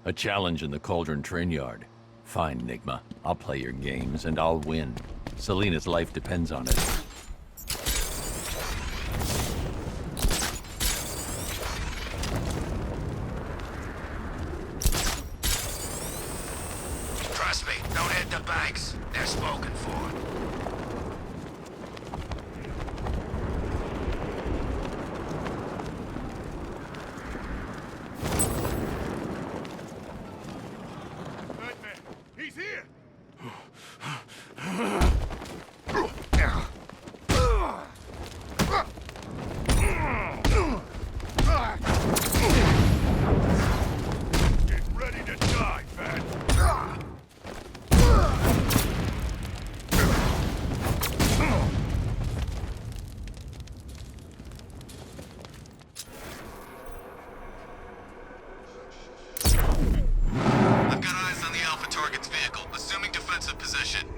A challenge in the Cauldron train yard. Fine, Enigma. I'll play your games, and I'll win. Selina's life depends on it. Trust me, don't hit the banks. They're spoken for. He's here! Get ready to die, man! I've got eyes on the Alpha target's vehicle, assuming defensive position.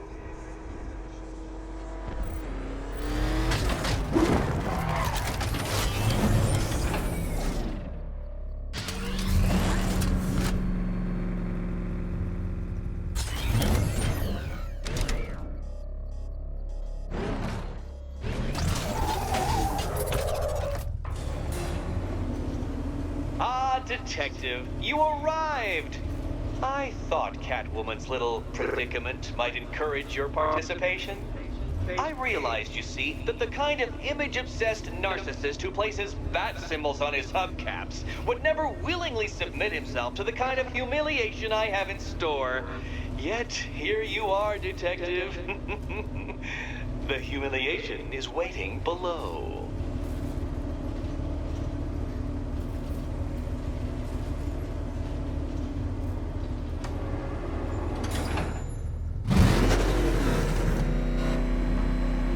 Ah, Detective, you arrived! I thought Catwoman's little predicament might encourage your participation. I realized, you see, that the kind of image-obsessed narcissist who places bat symbols on his hubcaps would never willingly submit himself to the kind of humiliation I have in store. Yet, here you are, Detective. The humiliation is waiting below.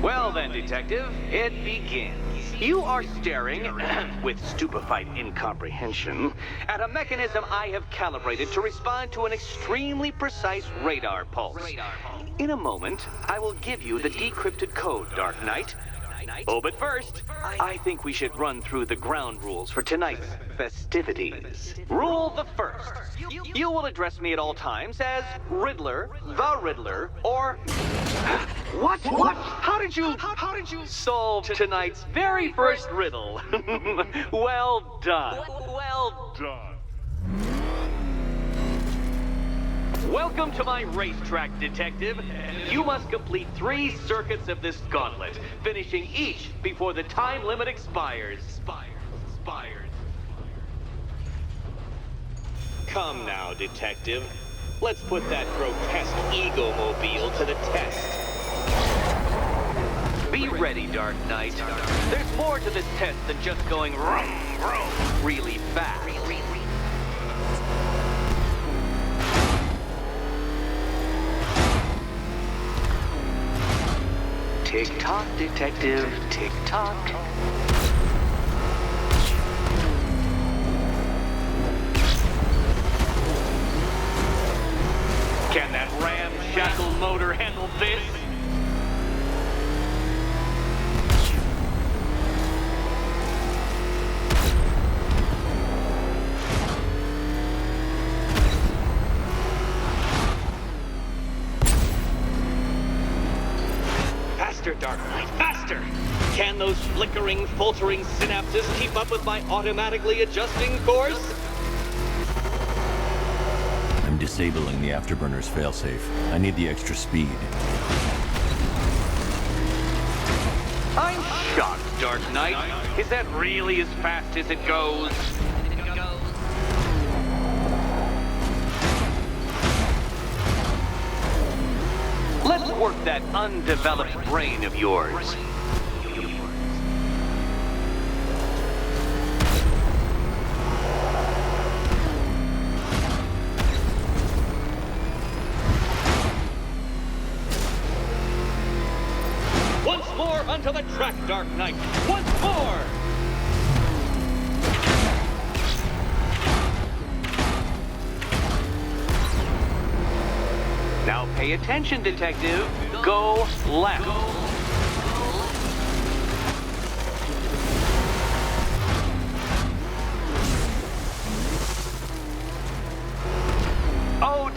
Well then, Detective, it begins. You are staring, with stupefied incomprehension, at a mechanism I have calibrated to respond to an extremely precise radar pulse. In a moment, I will give you the decrypted code, Dark Knight. Oh, but first, I think we should run through the ground rules for tonight's festivities. Rule the first. You will address me at all times as Riddler, the Riddler, or... What? How did you solve tonight's very first riddle? Well done. Well done. Welcome to my racetrack, Detective. You must complete 3 circuits of this gauntlet, finishing each before the time limit expires. Come now, Detective. Let's put that grotesque ego-mobile to the test. Be ready, Dark Knight. There's more to this test than just going vroom, vroom, really fast. Tick-tock, Detective, tick-tock. Can that ramshackle motor handle this? Faster, Dark Knight, faster! Can those flickering, faltering synapses keep up with my automatically adjusting course? I'm disabling the afterburner's failsafe. I need the extra speed. I'm shocked, Dark Knight. Is that really as fast as it goes? Let's work that undeveloped brain of yours. Once more onto the track, Dark Knight. Once more! Now pay attention, Detective. Go left.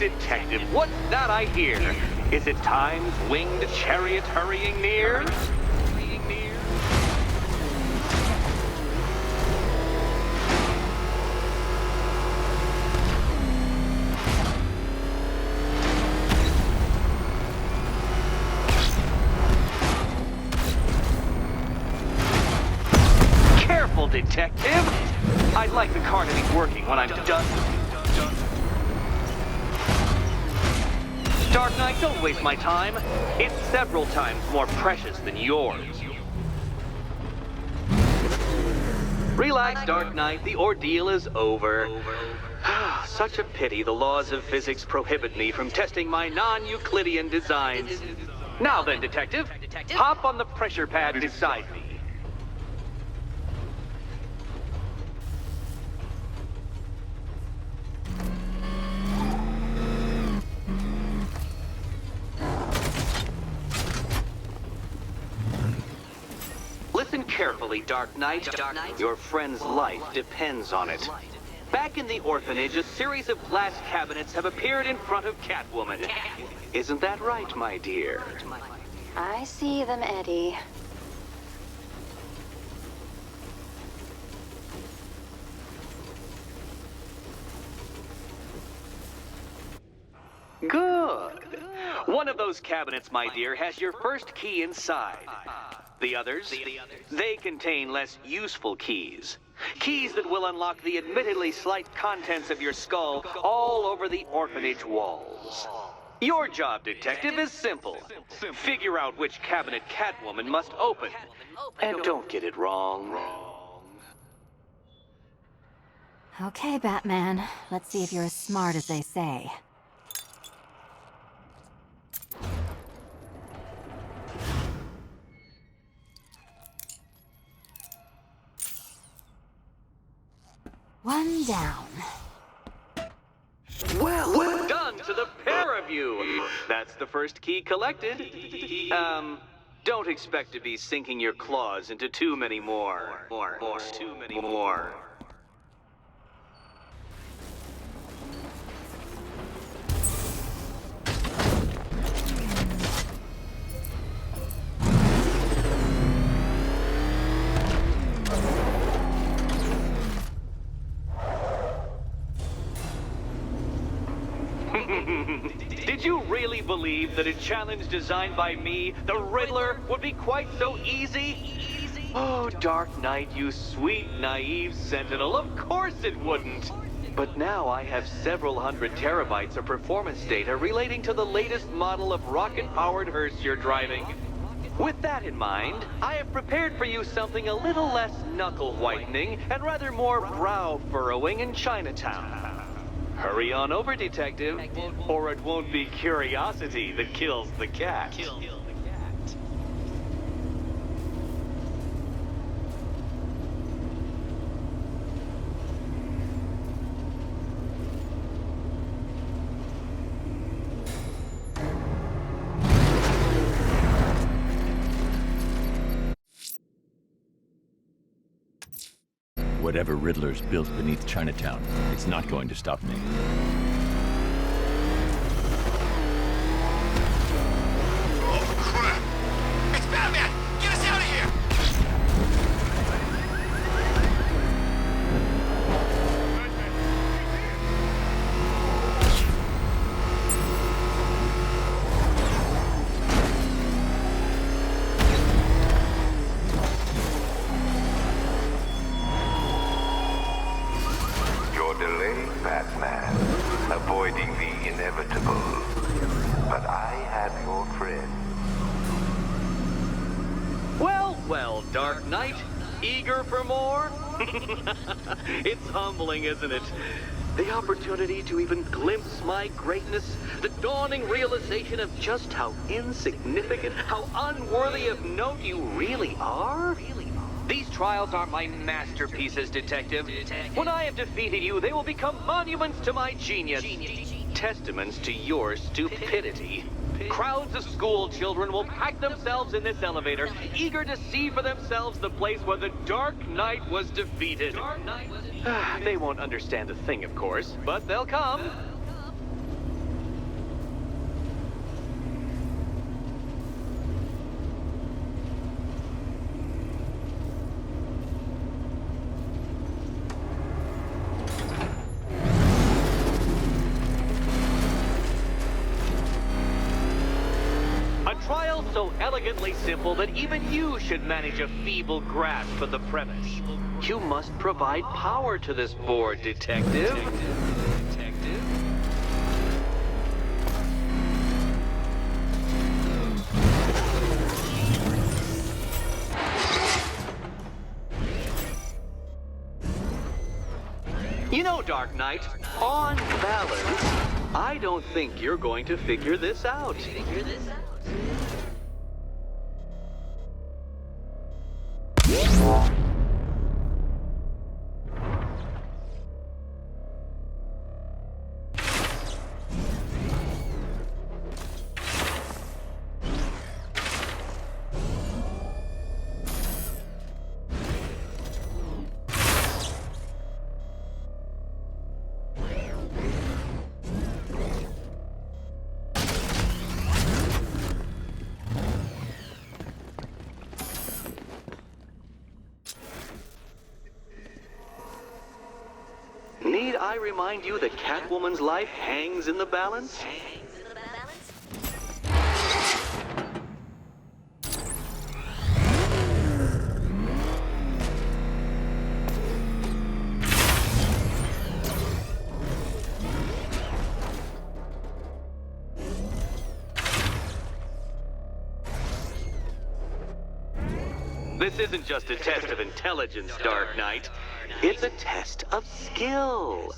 Detective, what's that I hear? Is it time's winged chariot hurrying near? Careful, Detective! I'd like the car to be working when I'm done. Dark Knight, don't waste my time. It's several times more precious than yours. Relax, Dark Knight. The ordeal is over. Such a pity the laws of physics prohibit me from testing my non-Euclidean designs. Now then, Detective, hop on the pressure pad beside me. Listen carefully, Dark Knight. Your friend's life depends on it. Back in the orphanage, a series of glass cabinets have appeared in front of Catwoman. Isn't that right, my dear? I see them, Eddie. Good. One of those cabinets, my dear, has your first key inside. The others, they contain less useful keys. Keys that will unlock the admittedly slight contents of your skull all over the orphanage walls. Your job, Detective, is simple. Figure out which cabinet Catwoman must open. And don't get it wrong. Okay, Batman. Let's see if you're as smart as they say. One down. Well done to the pair of you. That's the first key collected. Don't expect to be sinking your claws into too many more. Too many more. Did you really believe that a challenge designed by me, the Riddler, would be quite so easy? Oh, Dark Knight, you sweet, naive sentinel, of course it wouldn't. But now I have several hundred terabytes of performance data relating to the latest model of rocket-powered hearse you're driving. With that in mind, I have prepared for you something a little less knuckle-whitening and rather more brow-furrowing in Chinatown. Hurry on over, Detective, or it won't be curiosity that kills the cat. Whatever Riddler's built beneath Chinatown, it's not going to stop me. Oh, crap! It's Batman! Get us out of here! You're delayed, Batman, avoiding the inevitable. But I have your friend. Well, Dark Knight, eager for more? It's humbling, isn't it? The opportunity to even glimpse my greatness, the dawning realization of just how insignificant, how unworthy of note you really are? These trials are my masterpieces, Detective. When I have defeated you, they will become monuments to my genius. Testaments to your stupidity. Crowds of school children will pack themselves in this elevator, eager to see for themselves the place where the Dark Knight was defeated. They won't understand a thing, of course, but they'll come. so elegantly simple that even you should manage a feeble grasp of the premise. You must provide power to this board, Detective. You know, Dark Knight, on balance, I don't think you're going to figure this out. Need I remind you that Catwoman's life hangs in the balance? This isn't just a test of intelligence, Dark Knight. It's a test of skill.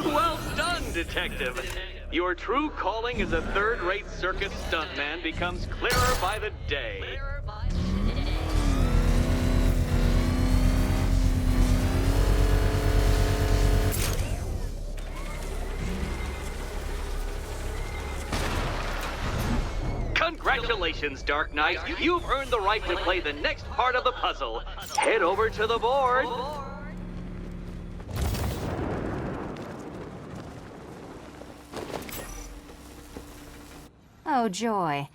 Well done, Detective. Your true calling as a third-rate circus stuntman becomes clearer by the day. Congratulations, Dark Knight. You've earned the right to play the next part of the puzzle. Head over to the board. Oh, joy.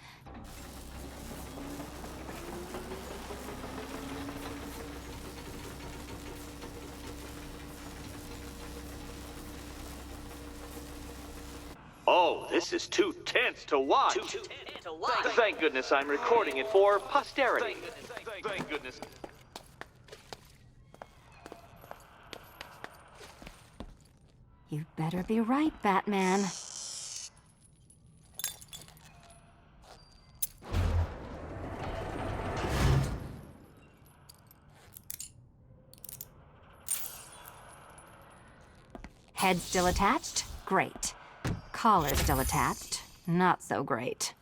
Oh, this is too tense to watch. Thank goodness I'm recording it for posterity. Thank goodness. You better be right, Batman. Head still attached? Great. Collar still attached? Not so great.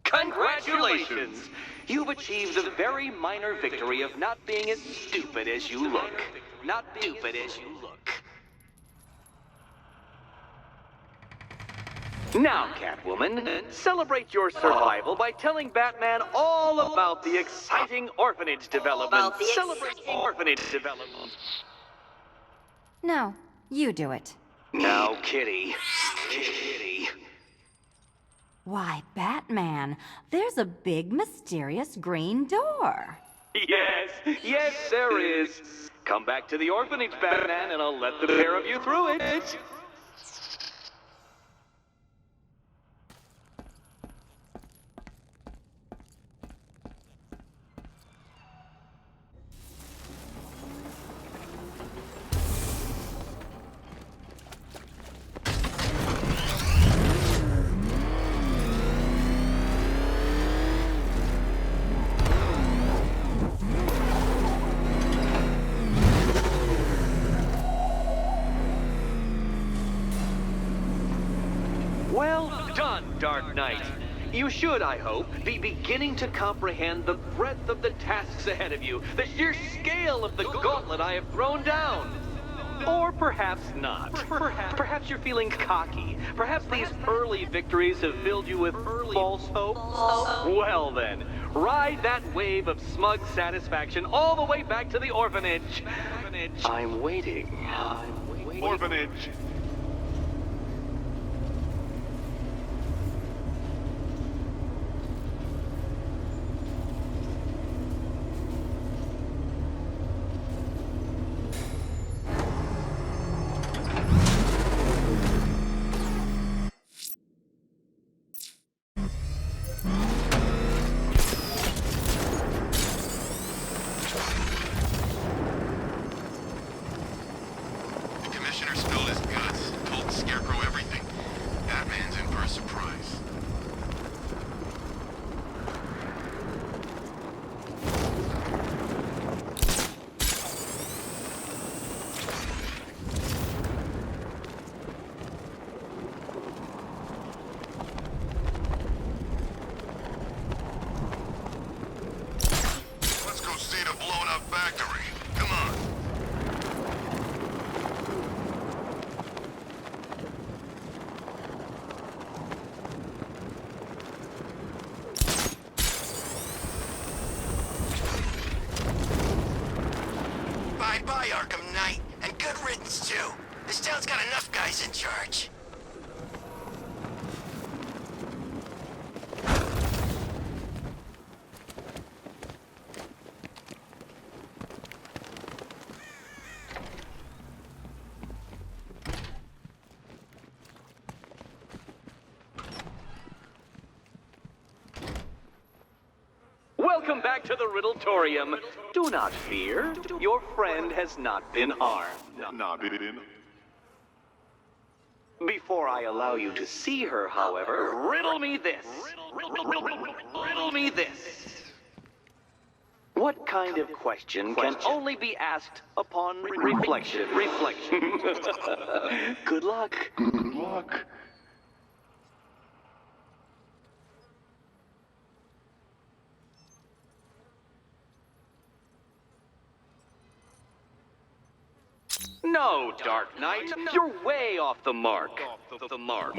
Congratulations! You've achieved the very minor victory of not being as stupid as you look. Not stupid as you look. Now, Catwoman, celebrate your survival by telling Batman all about the exciting orphanage development. Celebrate orphanage development. No, you do it. Now, Kitty. Kitty. Why, Batman, there's a big, mysterious green door. Yes, there is. Come back to the orphanage, Batman, and I'll let the pair of you through it. Well done, Dark Knight. You should, I hope, be beginning to comprehend the breadth of the tasks ahead of you, the sheer scale of the gauntlet I have thrown down. Or perhaps not. Perhaps you're feeling cocky. Perhaps these early victories have filled you with false hope. Well then, ride that wave of smug satisfaction all the way back to the orphanage. I'm waiting. Orphanage. The commissioner spilled his guts, told the Scarecrow everything. Batman's in for a surprise. Let's go see the blown up factory. Come on. Bye-bye, Arkham Knight. And good riddance, too. This town's got enough guys in charge. Welcome back to the Riddletorium. Do not fear. Your friend has not been harmed. Before I allow you to see her, however, riddle me this. Riddle me this. What kind of question can only be asked upon reflection? Good luck. No, Dark Knight. You're way off the mark. The mark.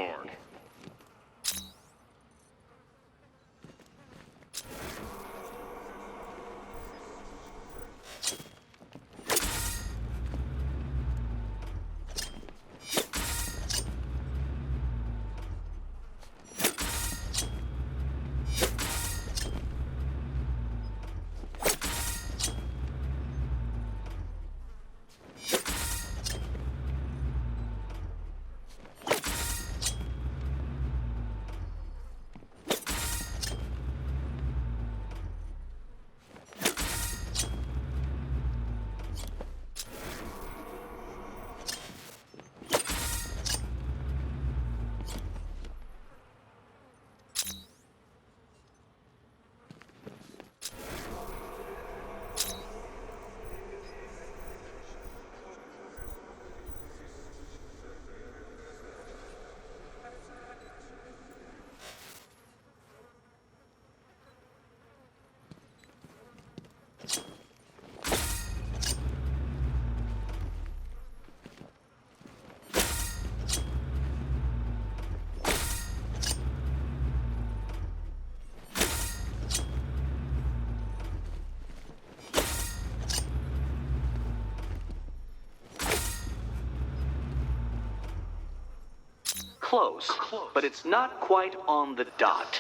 Close, but it's not quite on the dot.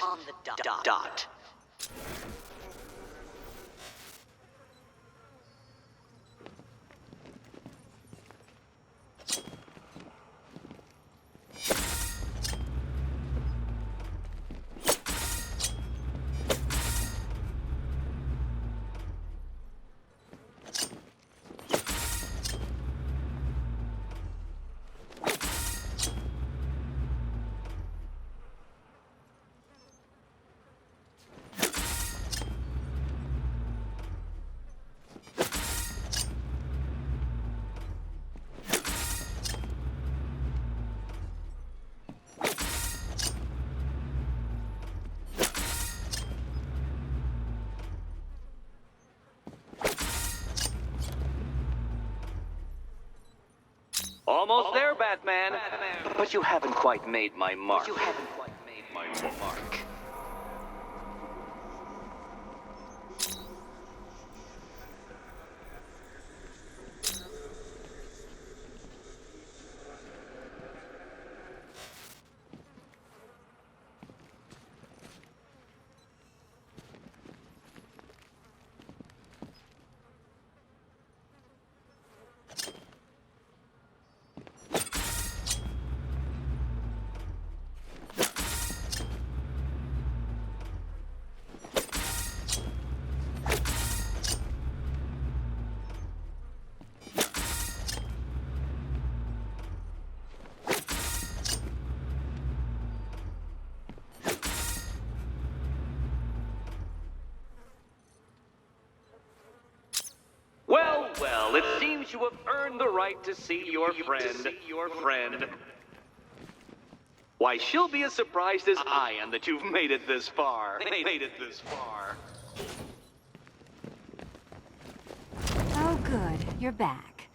Dot. Almost there, Batman. But you haven't quite made my mark. Well, it seems you have earned the right to see your friend. Why, she'll be as surprised as I am that you've made it this far. Oh, good. You're back.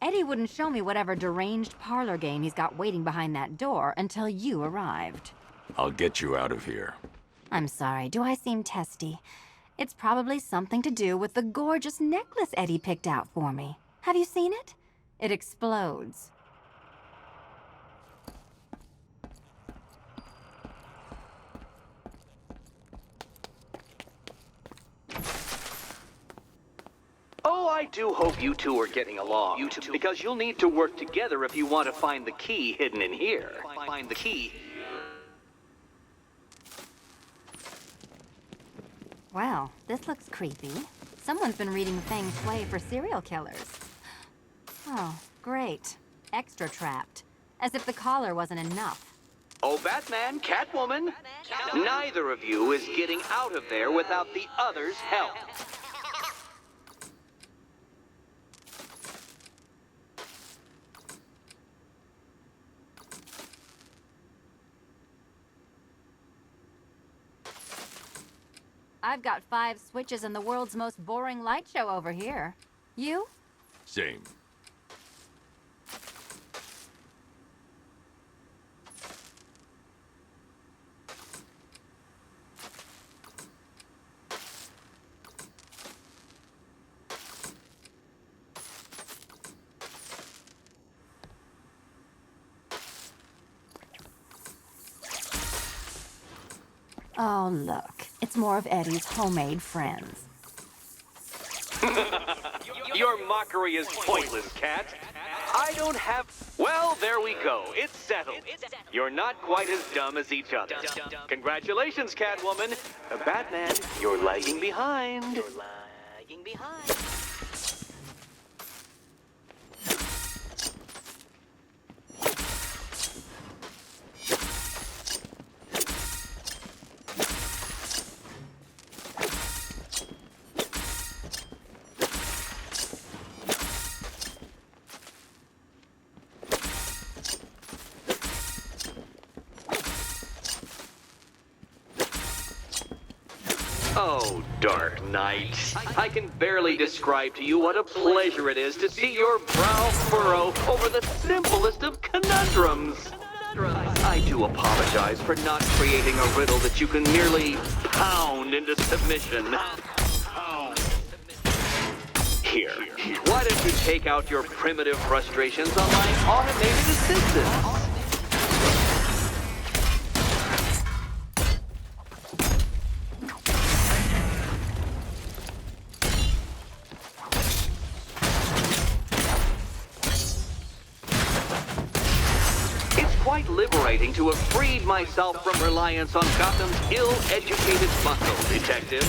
Eddie wouldn't show me whatever deranged parlor game he's got waiting behind that door until you arrived. I'll get you out of here. I'm sorry, do I seem testy? It's probably something to do with the gorgeous necklace Eddie picked out for me. Have you seen it? It explodes. Oh, I do hope you two are getting along. Because you'll need to work together if you want to find the key hidden in here. Find the key. Well, this looks creepy. Someone's been reading Feng Shui for serial killers. Oh, great. Extra trapped. As if the collar wasn't enough. Oh, Batman, Catwoman, neither of you is getting out of there without the other's help. I've got 5 switches in the world's most boring light show over here. You? Same. Oh, look. It's more of Eddie's homemade friends. Your mockery is pointless, Cat. I don't have... Well, there we go. It's settled. You're not quite as dumb as each other. Congratulations, Catwoman. Batman, you're lagging behind. Oh, Dark Knight. I can barely describe to you what a pleasure it is to see your brow furrow over the simplest of conundrums. I do apologize for not creating a riddle that you can merely pound into submission. Here, why don't you take out your primitive frustrations on my automated assistant? Quite liberating to have freed myself from reliance on Gotham's ill-educated muscle, Detective.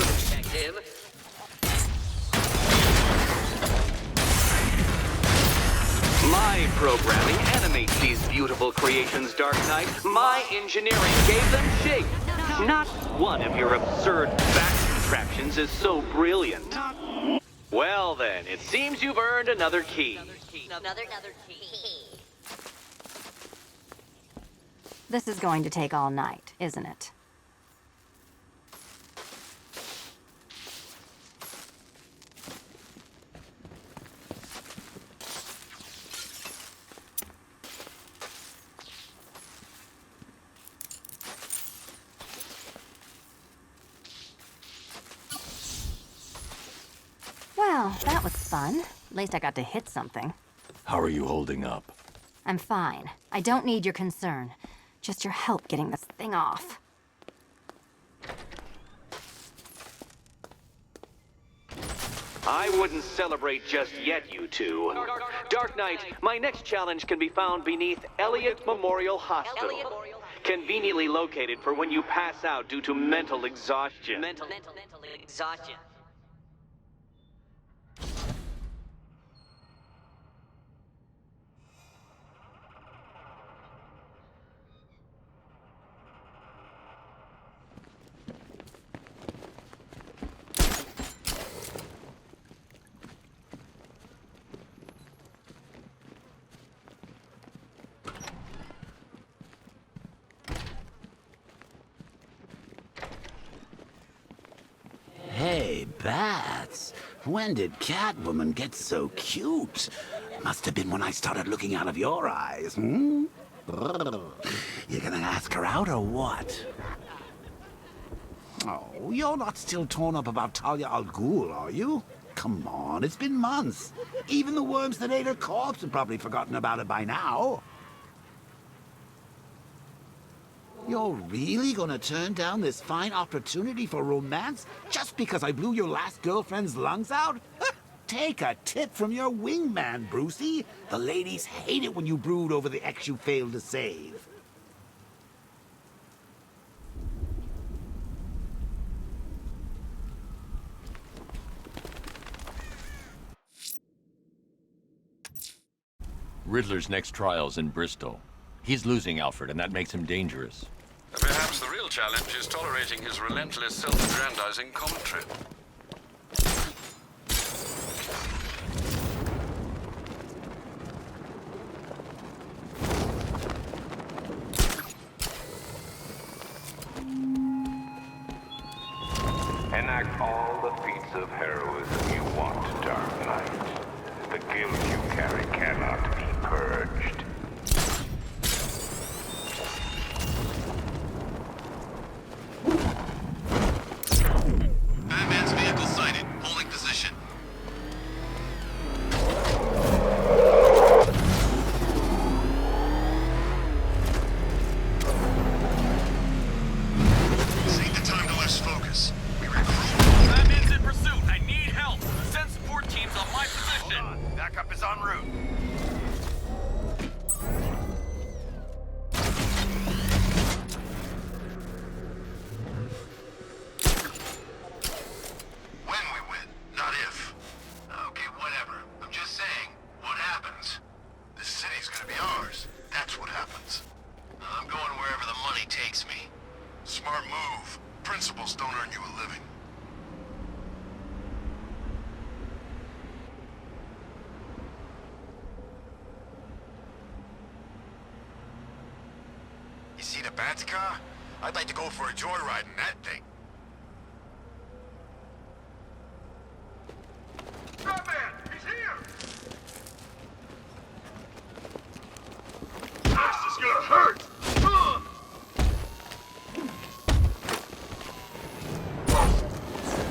My programming animates these beautiful creations, Dark Knight. My engineering gave them shape. Not one of your absurd back contraptions is so brilliant. Well then, it seems you've earned another key. Another key. This is going to take all night, isn't it? Well, that was fun. At least I got to hit something. How are you holding up? I'm fine. I don't need your concern. Just your help getting this thing off. I wouldn't celebrate just yet, you two. Dark Knight, my next challenge can be found beneath Elliott Memorial Hospital. Conveniently located for when you pass out due to mental exhaustion. Mental exhaustion. Hey, Bats. When did Catwoman get so cute? Must have been when I started looking out of your eyes, hmm? You gonna ask her out or what? Oh, you're not still torn up about Talia al Ghul, are you? Come on, it's been months. Even the worms that ate her corpse have probably forgotten about it by now. You're really gonna turn down this fine opportunity for romance just because I blew your last girlfriend's lungs out? Take a tip from your wingman, Brucey. The ladies hate it when you brood over the ex you failed to save. Riddler's next trial's in Bristol. He's losing Alfred, and that makes him dangerous. Perhaps the real challenge is tolerating his relentless self-aggrandizing commentary. Enact all the feats of heroism you want, Dark Knight. The guilt you carry cannot be purged. Batman's vehicle sighted. Holding position. This ain't the time to lose focus. We recruit. Batman's in pursuit. I need help. Send support teams on my position. Hold on. Backup is en route. When we win, not if. Okay, whatever. I'm just saying, what happens? This city's gonna be ours. That's what happens. I'm going wherever the money takes me. Smart move. Principles don't earn you a living. You see the Bats car? I'd like to go for a joyride in that thing. Batman! He's here! This is gonna hurt!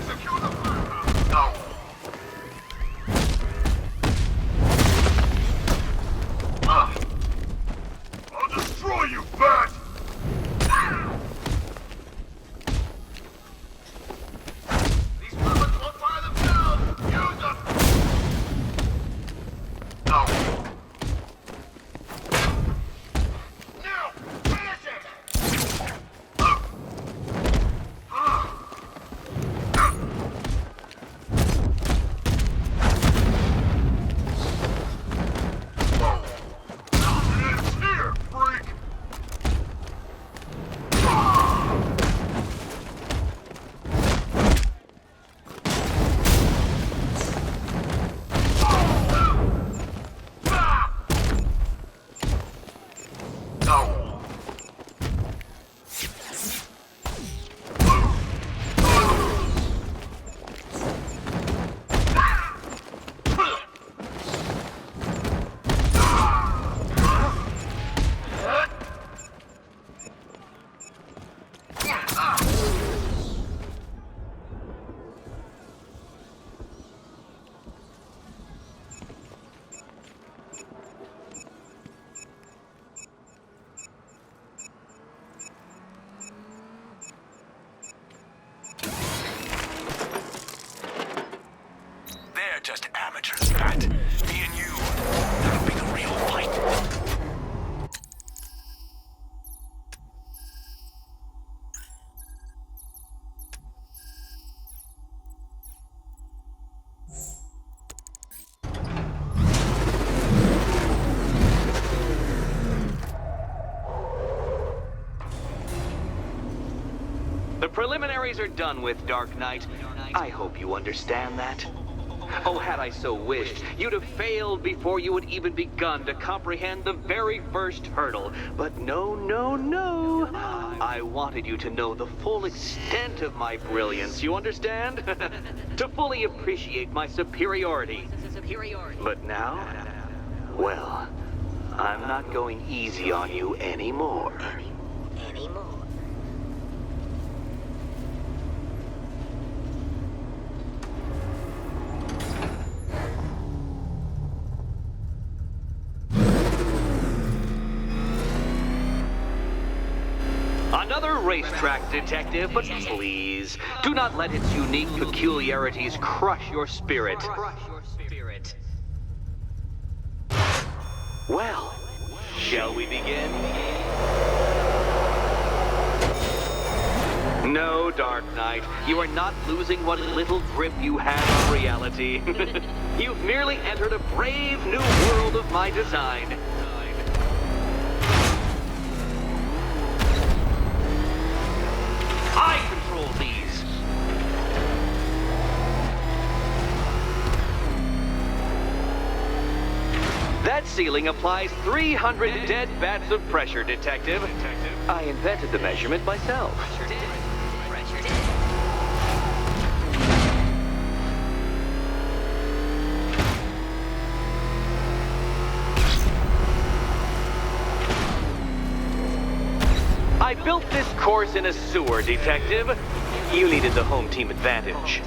Secure the firehouse! No! I'll destroy you, Bat! We're just amateurs, Bat. Me and you. That'll be the real fight. The preliminaries are done with, Dark Knight. I hope you understand that. Oh, had I so wished, you'd have failed before you had even begun to comprehend the very first hurdle. But no, no, no. I wanted you to know the full extent of my brilliance, you understand? To fully appreciate my superiority. But now, well, I'm not going easy on you anymore. Another racetrack, Detective, but please, do not let its unique peculiarities crush your spirit. Well, shall we begin? No, Dark Knight, you are not losing what little grip you have on reality. You've merely entered a brave new world of my design. I control these. That ceiling applies 300 dead bats of pressure, Detective. I invented the measurement myself. I built this course in a sewer, Detective. You needed the home team advantage.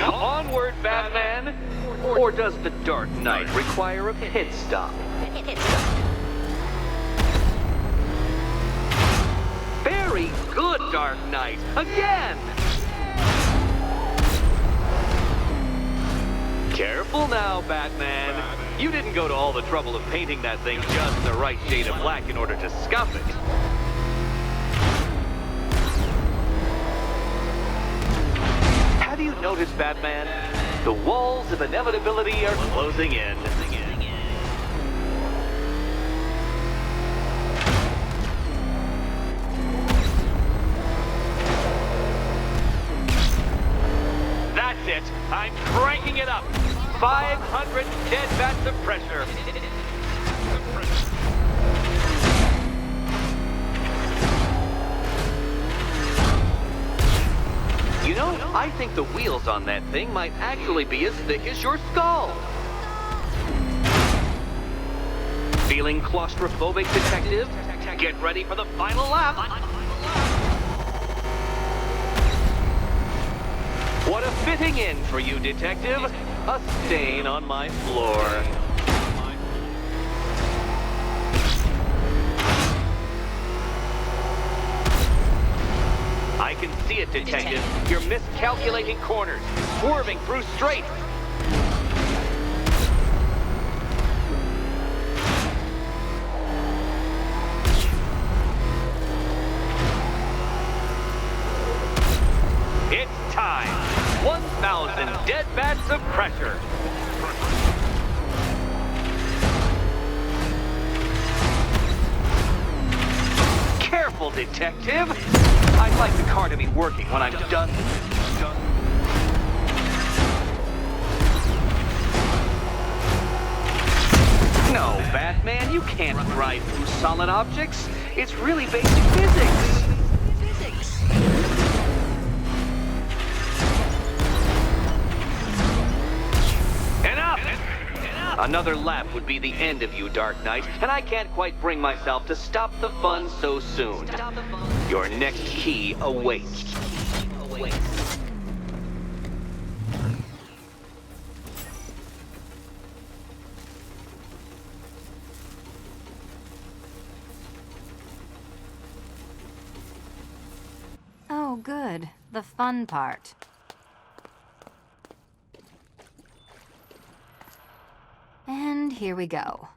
Onward, Batman! Or does the Dark Knight require a pit stop? Very good, Dark Knight! Again! Careful now, Batman. You didn't go to all the trouble of painting that thing just the right shade of black in order to scuff it. Have you noticed, Batman? The walls of inevitability are closing in. That's it. I'm cranking it up. 500 dead bats of pressure. You know, I think the wheels on that thing might actually be as thick as your skull. Feeling claustrophobic, Detective? Get ready for the final lap. What a fitting end for you, Detective. A stain on my floor. I can see it, Detective. You're miscalculating corners, swerving through straight. It's time. 1,000 dead bats of pressure. Careful, Detective. I'd like the car to be working when I'm done with this. No, Batman, you can't drive through solid objects. It's really basic physics. Enough! Another lap would be the end of you, Dark Knight, and I can't quite bring myself to stop the fun so soon. Your next key awaits. Oh, good. The fun part. And here we go.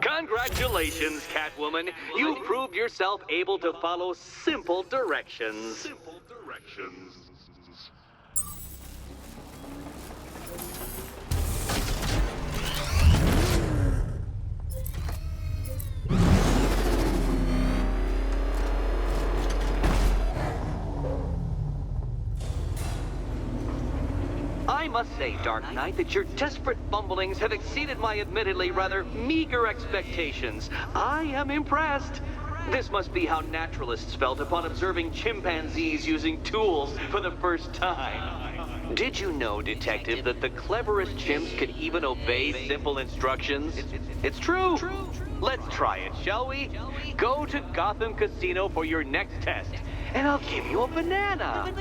Congratulations, Catwoman. You proved yourself able to follow simple directions. I must say, Dark Knight, that your desperate fumblings have exceeded my admittedly rather meager expectations. I am impressed. This must be how naturalists felt upon observing chimpanzees using tools for the first time. Did you know, Detective, that the cleverest chimps can even obey simple instructions? It's true. Let's try it, shall we? Go to Gotham Casino for your next test, and I'll give you a banana.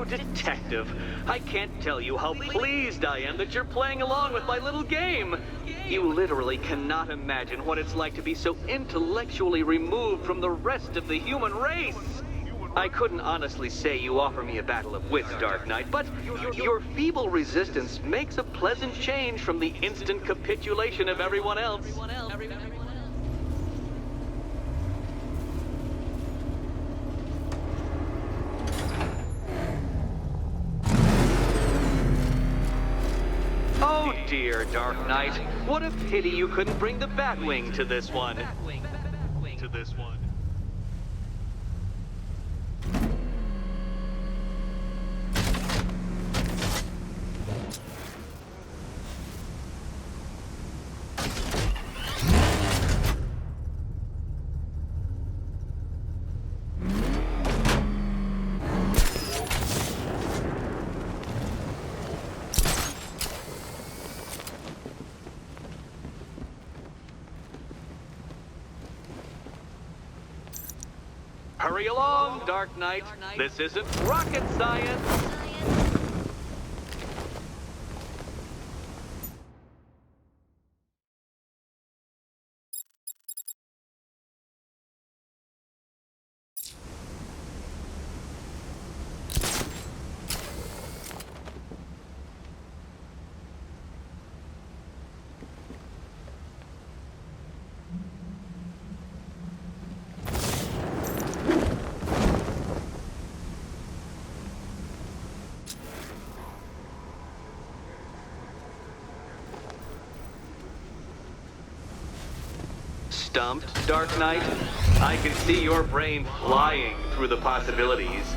Detective, I can't tell you how pleased I am that you're playing along with my little game. You literally cannot imagine what it's like to be so intellectually removed from the rest of the human race. I couldn't honestly say you offer me a battle of wits, Dark Knight, but your feeble resistance makes a pleasant change from the instant capitulation of everyone else. Oh dear, Dark Knight. What a pity you couldn't bring the Batwing to this one. Hurry along, Dark Knight. This isn't rocket science. Stumped, Dark Knight? I can see your brain flying through the possibilities.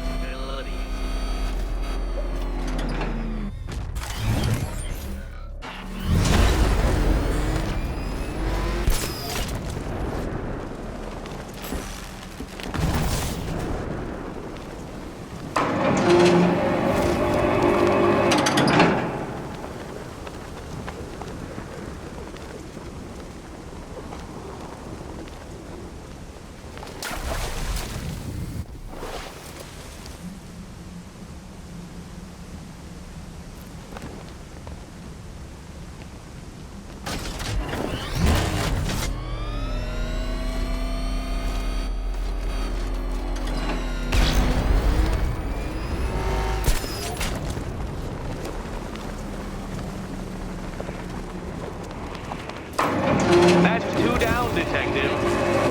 Detective.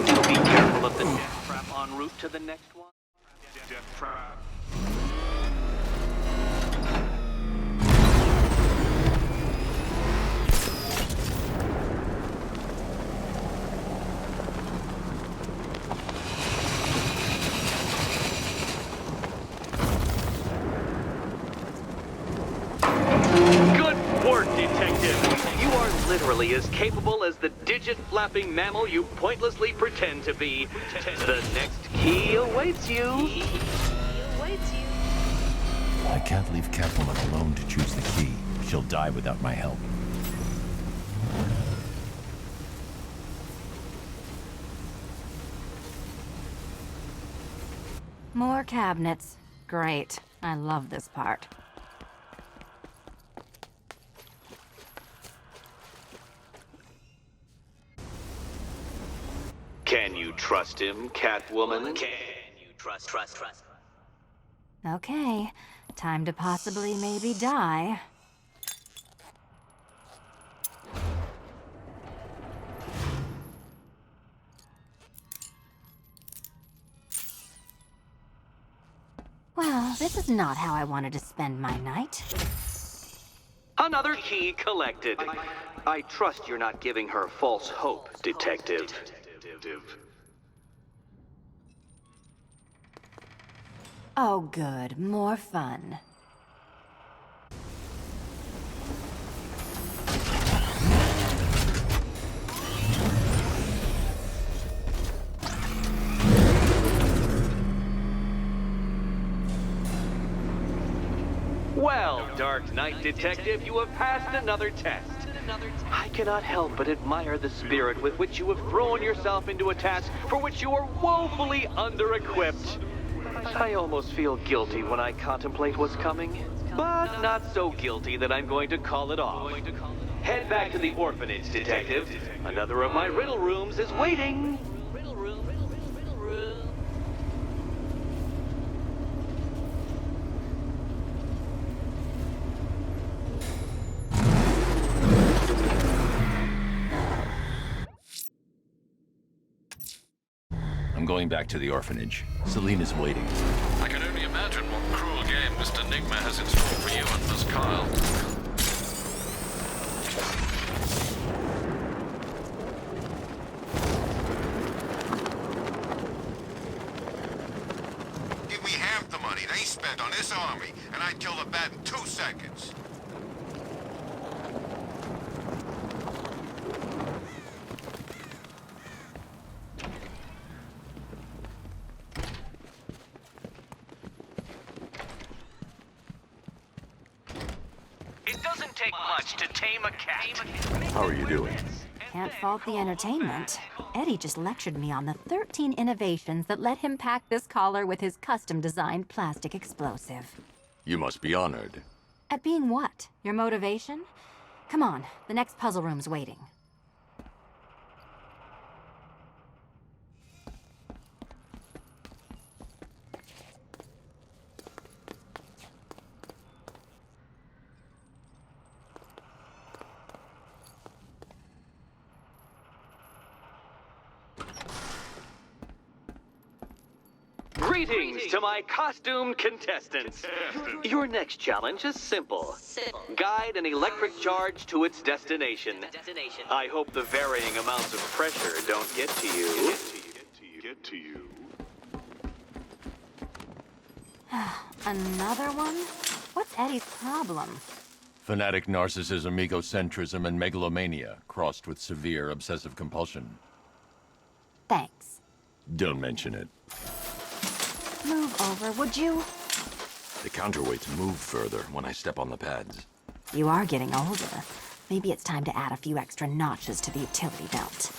Do be careful of the death trap en route to the next one. Death trap. literally as capable as the digit-flapping mammal you pointlessly pretend to be. The next key awaits you. I can't leave Catwoman alone to choose the key. She'll die without my help. More cabinets. Great. I love this part. Can you trust him, Catwoman? Can you trust? Okay. Time to possibly maybe die. Well, this is not how I wanted to spend my night. Another key collected. I trust you're not giving her false hope, Detective. Oh, good. More fun. Well, Dark Knight Detective, you have passed another test. I cannot help but admire the spirit with which you have thrown yourself into a task for which you are woefully under-equipped. I almost feel guilty when I contemplate what's coming, but not so guilty that I'm going to call it off. Head back to the orphanage, Detective. Another of my riddle rooms is waiting. I'm going back to the orphanage. Selena's waiting. I can only imagine what cruel game Mr. Nigma has in store for you and Miss Kyle. Give me half the money they spent on this army, and I'd kill the bat in 2 seconds. It doesn't take much to tame a cat. How are you doing? Can't fault the entertainment. Eddie just lectured me on the 13 innovations that let him pack this collar with his custom-designed plastic explosive. You must be honored. At being what? Your motivation? Come on, the next puzzle room's waiting. Greetings to my costumed contestants. Your next challenge is simple. Guide an electric charge to its destination. I hope the varying amounts of pressure don't get to you. Another one? What's Eddie's problem? Fanatic narcissism, egocentrism, and megalomania, crossed with severe obsessive compulsion. Thanks. Don't mention it. Move over, would you? The counterweights move further when I step on the pads. You are getting older. Maybe it's time to add a few extra notches to the utility belt.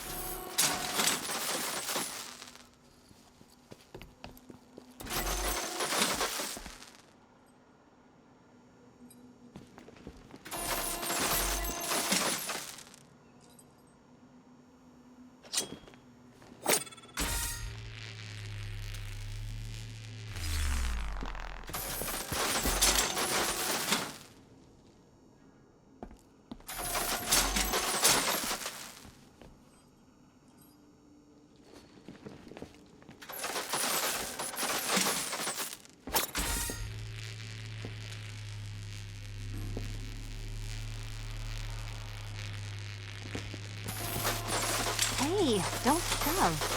Hey, don't shove.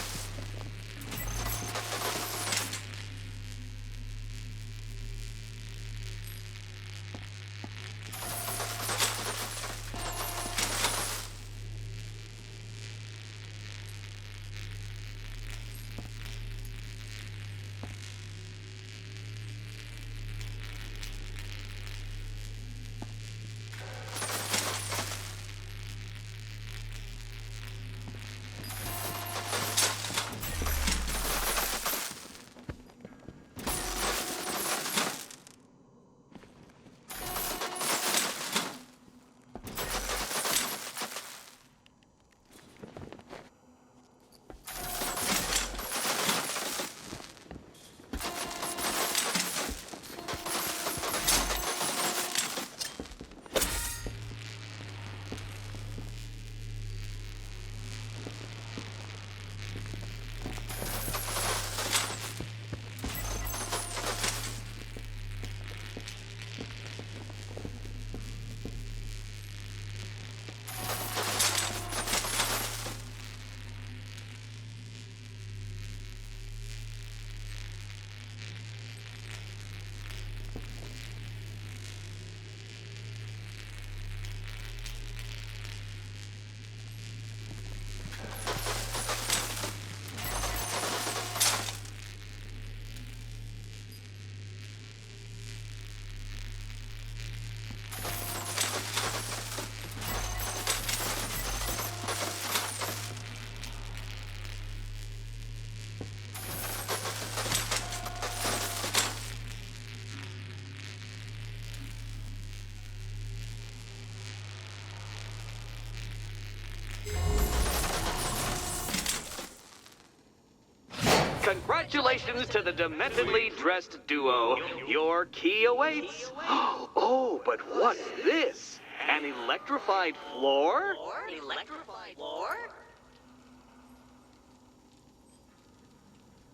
Congratulations to the dementedly dressed duo. Your key awaits. Oh, but what's this? An electrified floor? Electrified floor?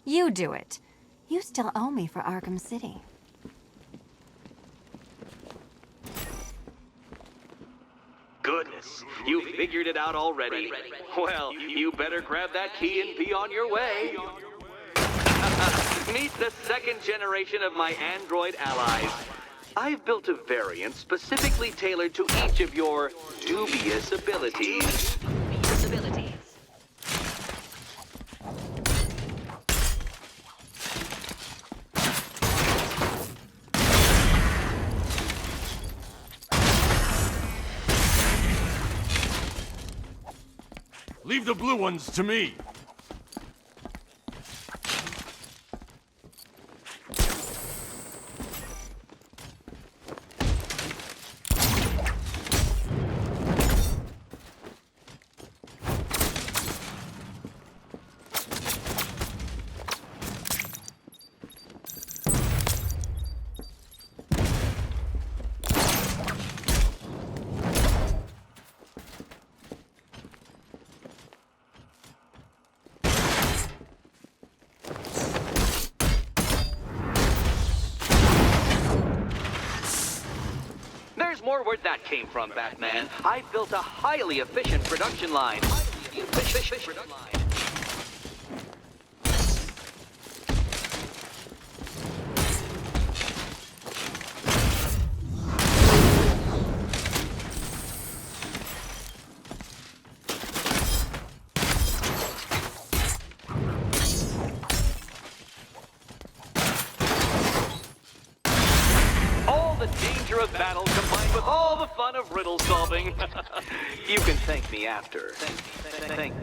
You do it. You still owe me for Arkham City. Goodness, you figured it out already. Well, you better grab that key and be on your way. Meet the second generation of my android allies. I've built a variant specifically tailored to each of your dubious abilities. Leave the blue ones to me. There's more where that came from, Batman. I built a highly efficient production line. All the danger of battle combined with all the fun of riddle solving. You can thank me after. Thank me.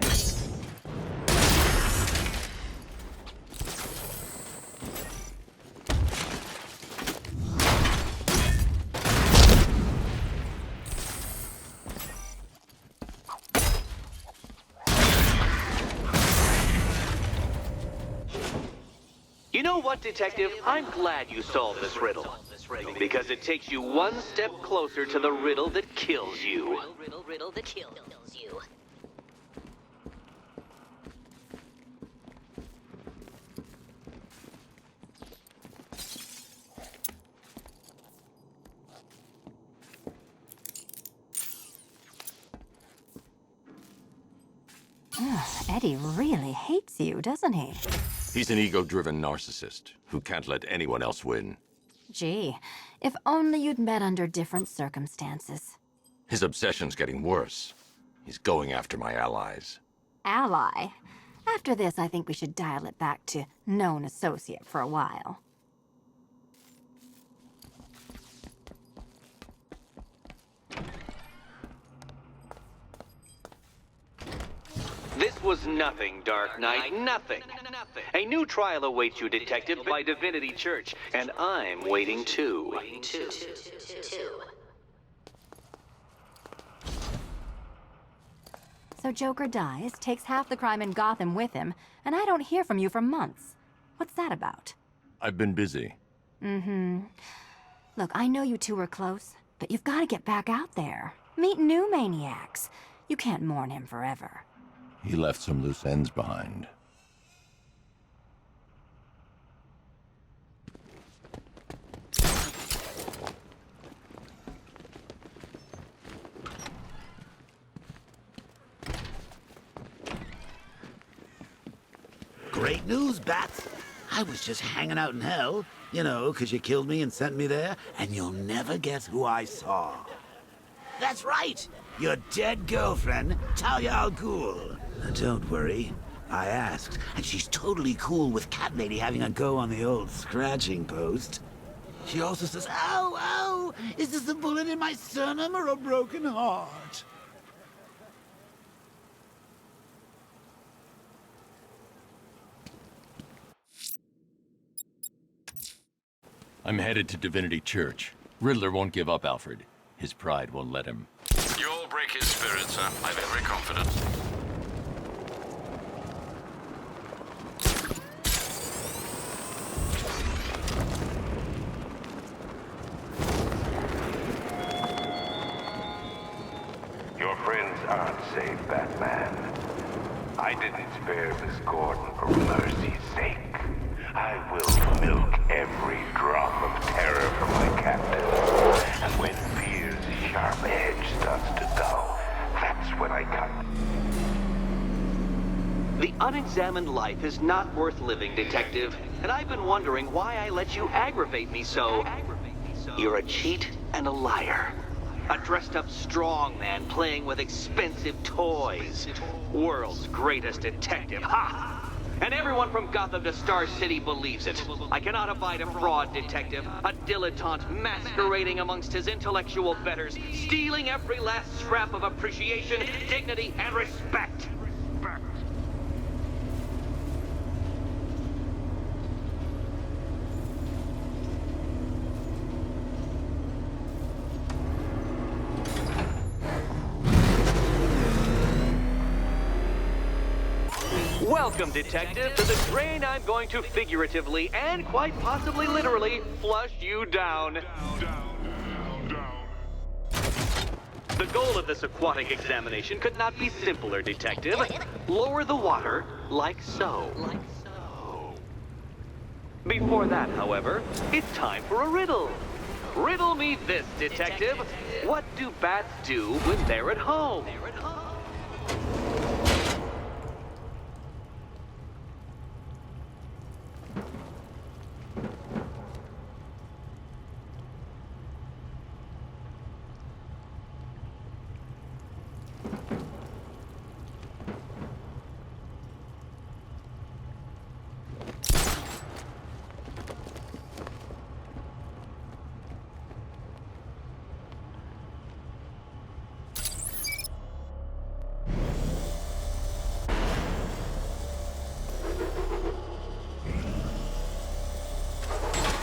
You know what, Detective? I'm glad you solved this riddle. Because it takes you one step closer to the riddle that kills you. Riddle that kills you. Eddie really hates you, doesn't he? He's an ego-driven narcissist who can't let anyone else win. Gee, if only you'd met under different circumstances. His obsession's getting worse. He's going after my allies. Ally? After this, I think we should dial it back to known associate for a while. This was nothing, Dark Knight, nothing. A new trial awaits you, Detective, by Divinity Church, and I'm waiting too. So Joker dies, takes half the crime in Gotham with him, and I don't hear from you for months. What's that about? I've been busy. Look, I know you two were close, but you've got to get back out there. Meet new maniacs. You can't mourn him forever. He left some loose ends behind. Great news, Bats. I was just hanging out in hell, you know, 'cause you killed me and sent me there, and you'll never guess who I saw. That's right, your dead girlfriend, Talia al Ghul. Don't worry, I asked, and she's totally cool with Cat Lady having a go on the old scratching post. She also says, "Ow, ow, is this a bullet in my sternum or a broken heart?" I'm headed to Divinity Church. Riddler won't give up, Alfred. His pride won't let him. You all break his spirit, sir. I'm every confidence. aren't safe, Batman. I didn't spare Miss Gordon for mercy's sake. I will milk every drop of terror from my captive. And when fear's sharp edge starts to dull, that's when I cut. The unexamined life is not worth living, Detective. And I've been wondering why I let you aggravate me so. You're a cheat and a liar. A dressed-up strongman playing with expensive toys. World's greatest detective, ha! And everyone from Gotham to Star City believes it. I cannot abide a fraud detective, a dilettante masquerading amongst his intellectual betters, stealing every last scrap of appreciation, dignity, and respect. Welcome, Detective, to the drain I'm going to figuratively and quite possibly literally flush you down. The goal of this aquatic examination could not be simpler, Detective. Lower the water like so. Before that, however, it's time for a riddle. Riddle me this, Detective. What do bats do when they're at home?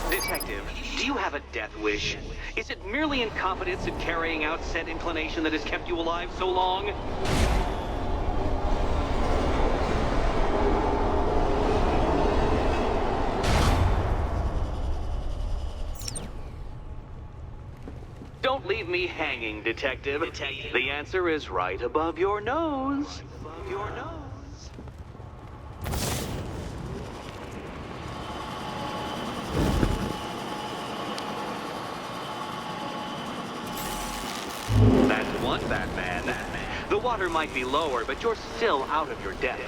Detective, do you have a death wish? Is it merely incompetence in carrying out said inclination that has kept you alive so long? Don't leave me hanging, Detective. The answer is right above your nose. That's one, Batman. The water might be lower, but you're still out of your depth.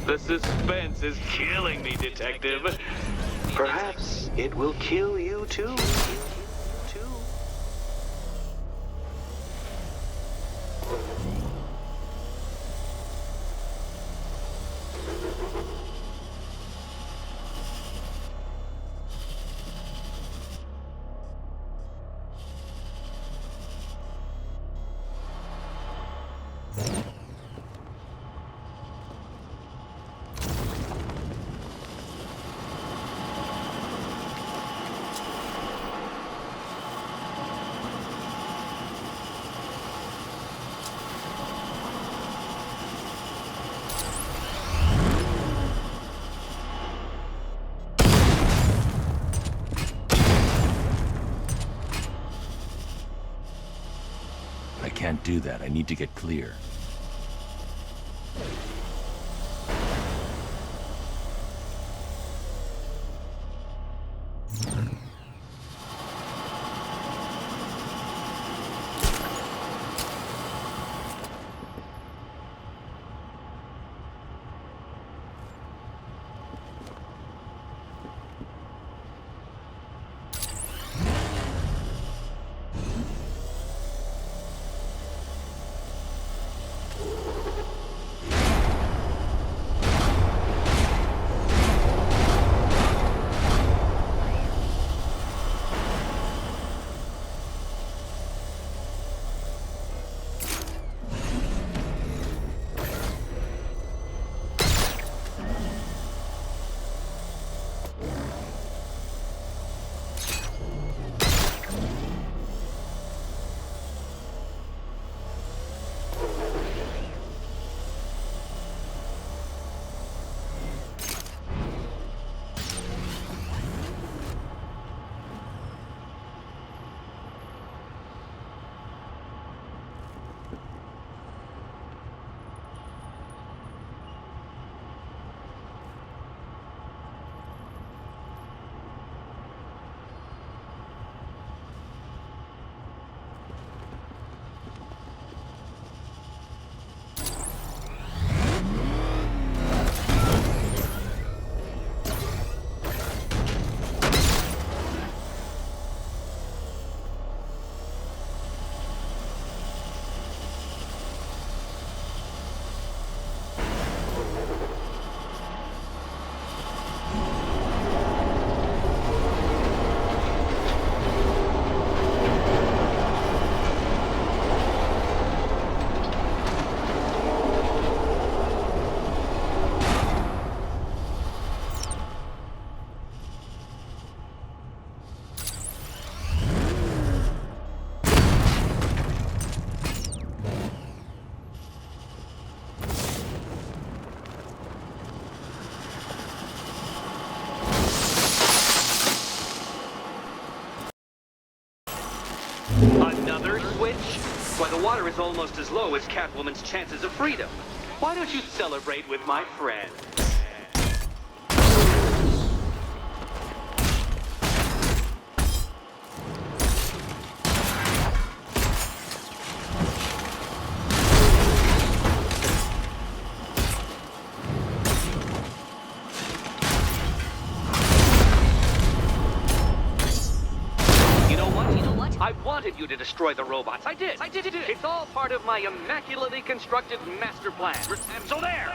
The suspense is killing me, Detective. Perhaps it will kill you too. I can't do that. I need to get clear. Another switch? Why, the water is almost as low as Catwoman's chances of freedom. Why don't you celebrate with my friend? I wanted you to destroy the robots. I did. It's all part of my immaculately constructed master plan. So there!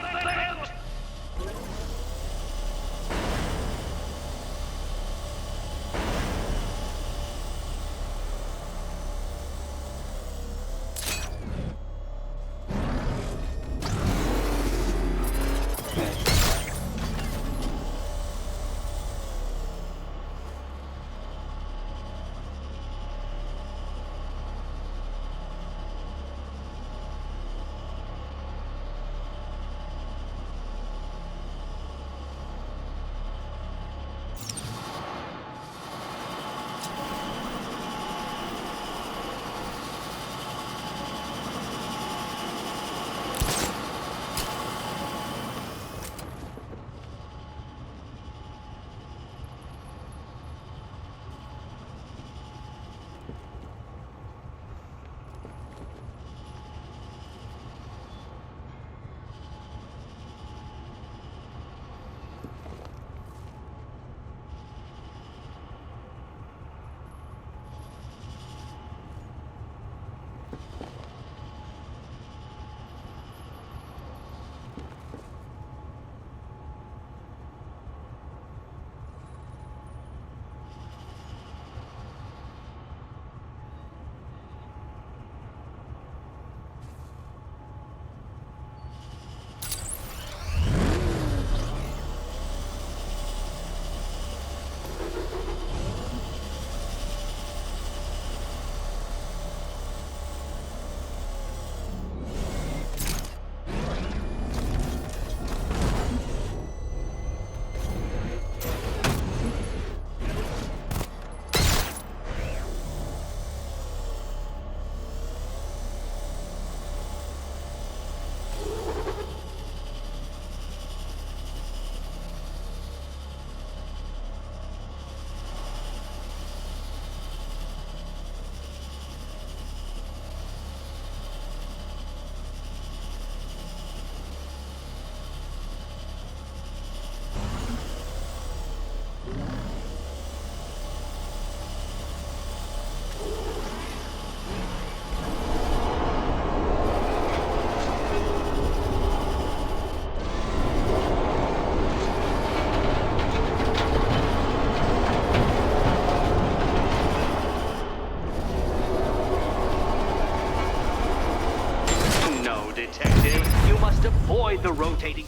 Avoid the rotating...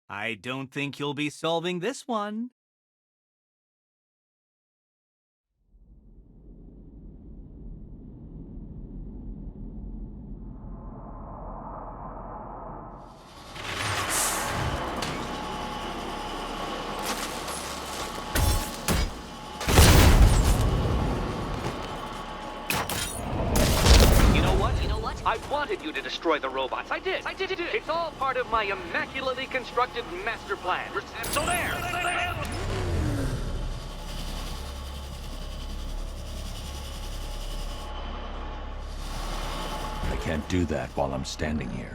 I don't think you'll be solving this one. I wanted you to destroy the robots. I did. It's all part of my immaculately constructed master plan. So there! I can't do that while I'm standing here.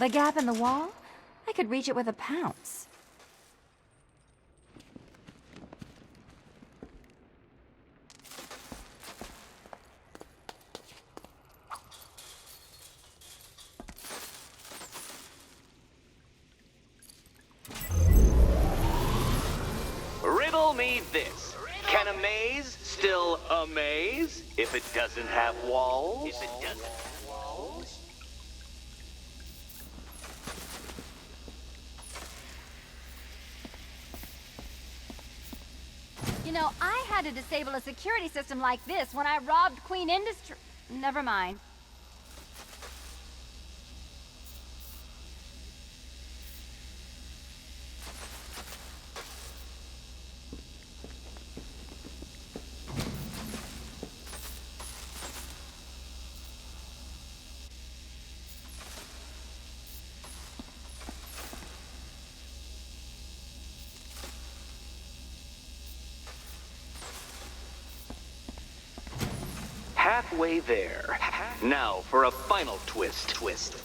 The gap in the wall? I could reach it with a pounce. Riddle me this. Can a maze still amaze if it doesn't have walls? You know, I had to disable a security system like this when I robbed Queen Industry. Never mind. Halfway there. Now for a final twist. Twist.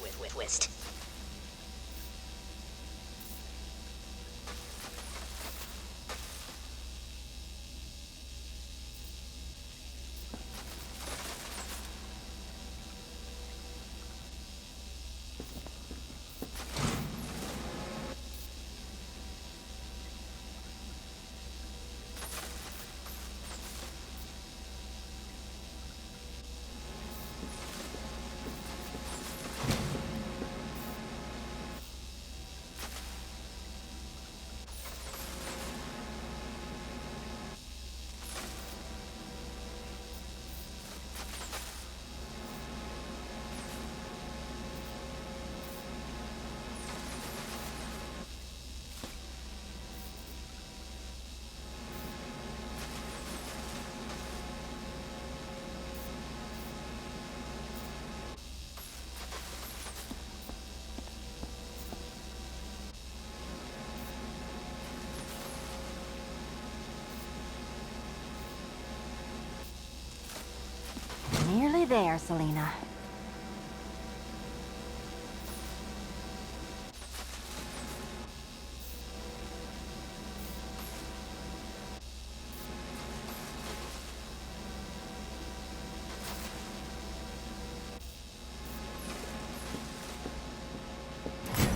Nearly there, Selina.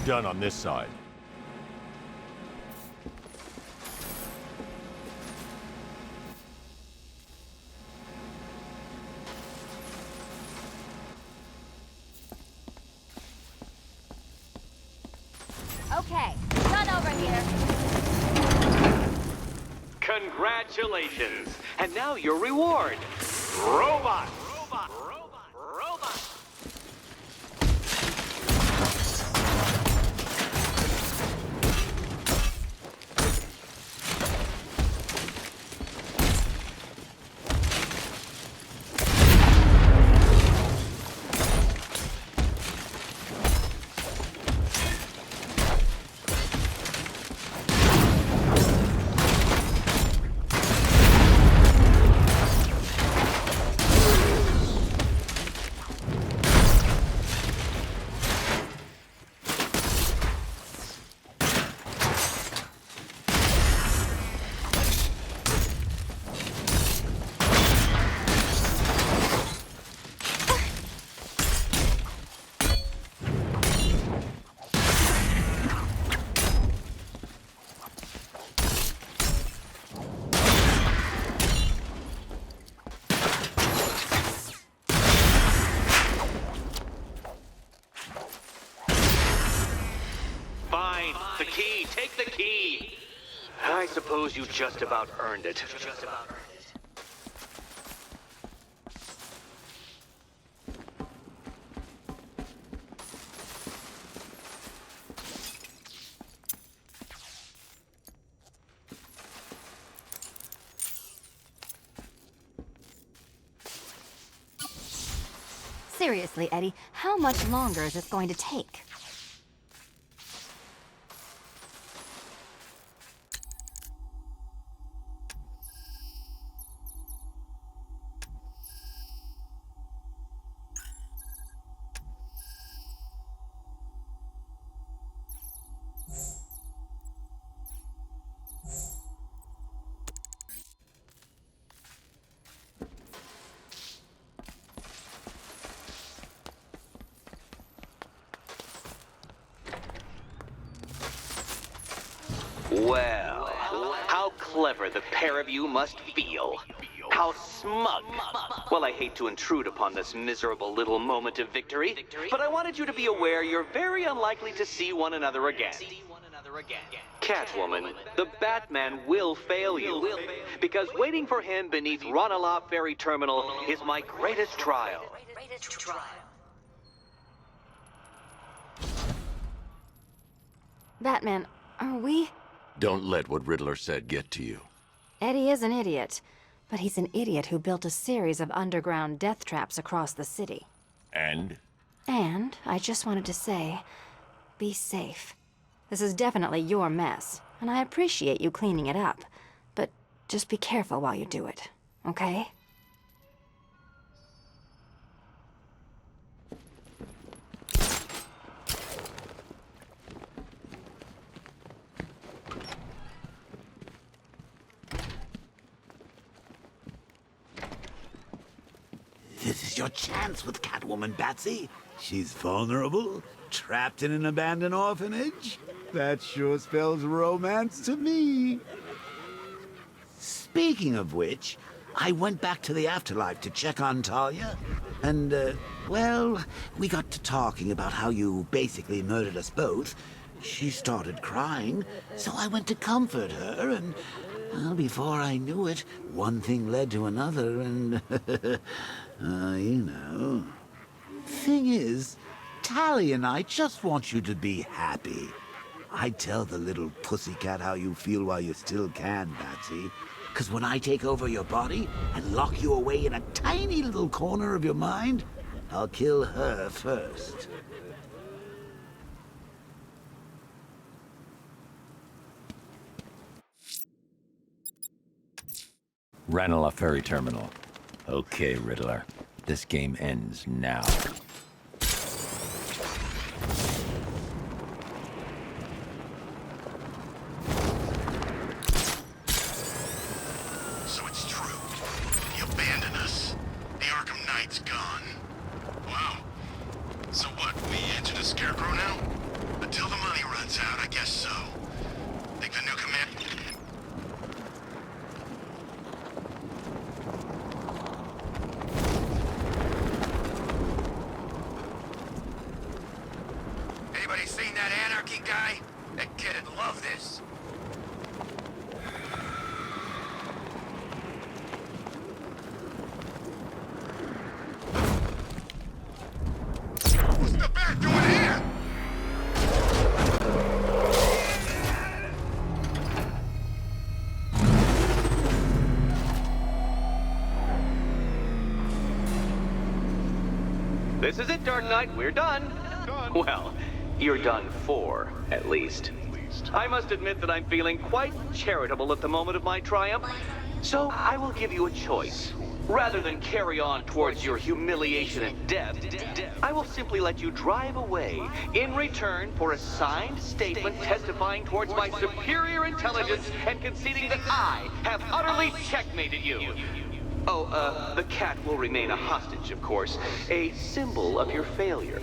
Done on this side. Okay, run over here. Congratulations. And now your reward. Robot. Fine. The key. Take the key. I suppose you just about earned it. Seriously, Eddie, how much longer is this going to take? Well, how clever the pair of you must feel. How smug. Well, I hate to intrude upon this miserable little moment of victory, but I wanted you to be aware you're very unlikely to see one another again. Catwoman, the Batman will fail you, because waiting for him beneath Ranelagh Ferry Terminal is my greatest trial. Batman, are we? Don't let what Riddler said get to you. Eddie is an idiot, but he's an idiot who built a series of underground death traps across the city. And? And I just wanted to say, be safe. This is definitely your mess, and I appreciate you cleaning it up. But just be careful while you do it, okay? This is your chance with Catwoman, Batsy. She's vulnerable, trapped in an abandoned orphanage. That sure spells romance to me. Speaking of which, I went back to the afterlife to check on Talia. And, well, we got to talking about how you basically murdered us both. She started crying, so I went to comfort her, and, well, before I knew it, one thing led to another, and, you know. Thing is, Tally and I just want you to be happy. I tell the little pussycat how you feel while you still can, Batsy. 'Cause when I take over your body and lock you away in a tiny little corner of your mind, I'll kill her first. Ranelagh Ferry Terminal. Okay, Riddler. This game ends now. So it's true. He abandoned us. The Arkham Knight's gone. Wow. So what, we answer the Scarecrow now? Until the money runs out, I guess so. Think the new command... Anybody seen that Anarchy guy? That kid'd love this. What's the bat doing here? This is it, Dark Knight. We're done. Well, you're done for, at least. I must admit that I'm feeling quite charitable at the moment of my triumph. So I will give you a choice. Rather than carry on towards your humiliation and death, I will simply let you drive away in return for a signed statement testifying towards my superior intelligence and conceding that I have utterly checkmated you. Oh, the cat will remain a hostage, of course. A symbol of your failure.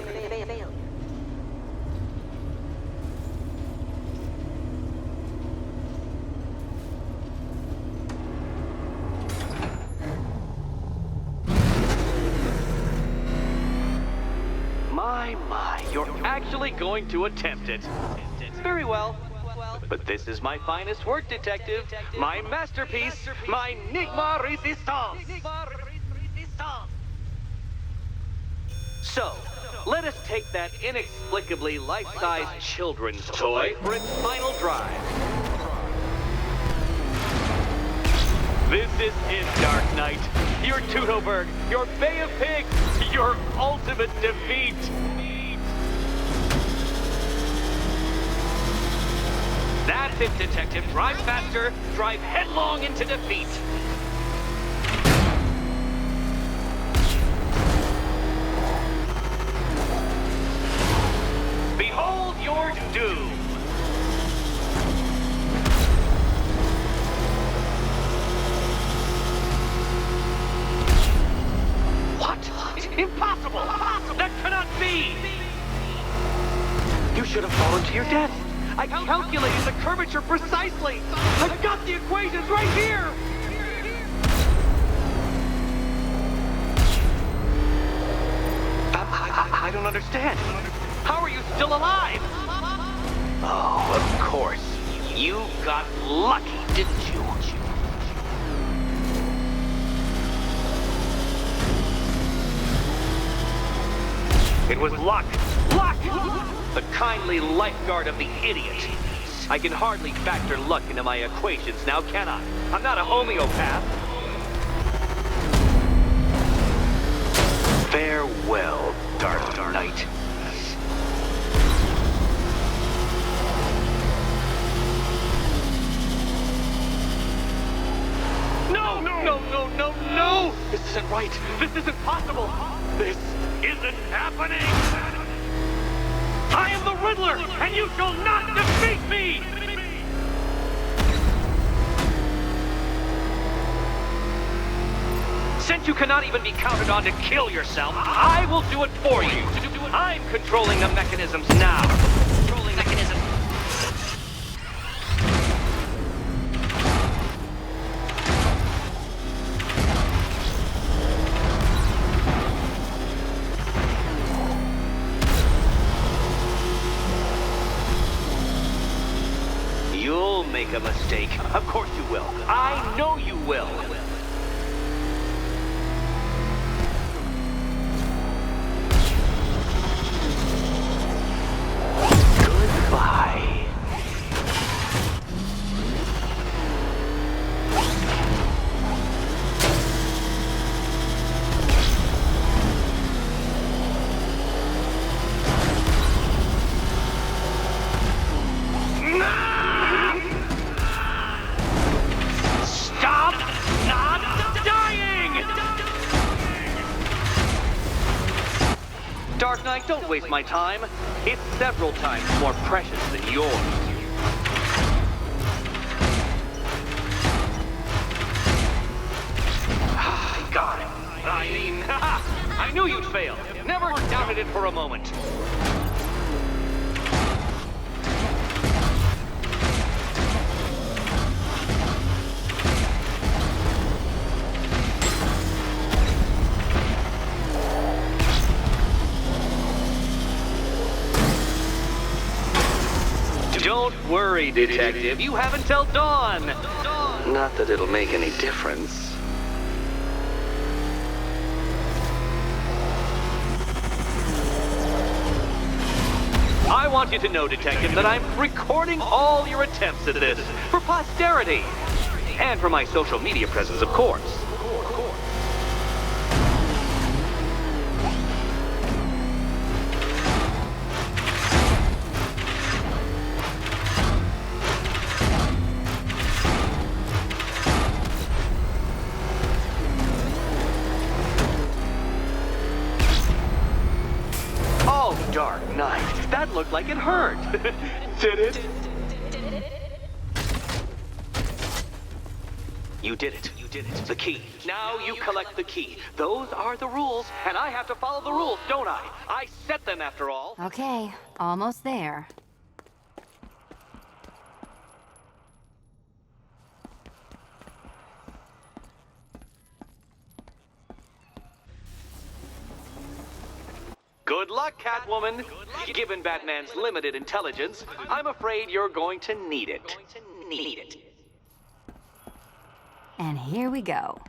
My, you're actually going to attempt it. Very well. But this is my finest work, Detective. My masterpiece, my Enigma Resistance. So, let us take that inexplicably life-sized children's toy for its final drive. This is it, Dark Knight. Your Teutoburg, your Bay of Pigs, your ultimate defeat. That's it, Detective. Drive faster. Drive headlong into defeat. Behold your doom. What? Impossible! That cannot be! You should have fallen to your death. I calculated the curvature precisely. I've got the equations right here. I don't understand. How are you still alive? Oh, of course. You got lucky, didn't you? It was luck. Luck! The kindly lifeguard of the idiot. I can hardly factor luck into my equations now, can I? I'm not a homeopath. Farewell, Dark Knight. No! No, no, no, no! This isn't right. This isn't possible. This isn't happening! I am the Riddler, and you shall not defeat me! Since you cannot even be counted on to kill yourself, I will do it for you. I'm controlling the mechanisms now. Controlling mechanisms. You'll make a mistake. Of course you will. I know you will. Goodbye. Stop not dying! Dark Knight, don't waste my time. It's several times more precious than yours. Got it. I mean, I knew you'd fail. Never doubted it for a moment. Don't worry, Detective. You have until dawn. Not that it'll make any difference. I want you to know, Detective, that I'm recording all your attempts at this for posterity. And for my social media presence, of course. Dark Knight. That looked like it hurt. Did it? You did it. You did it. The key. Now you collect the key. Those are the rules, and I have to follow the rules, don't I? I set them after all. Okay, almost there. Good luck, Catwoman. Given Batman's limited intelligence, I'm afraid you're going to need it. And here we go.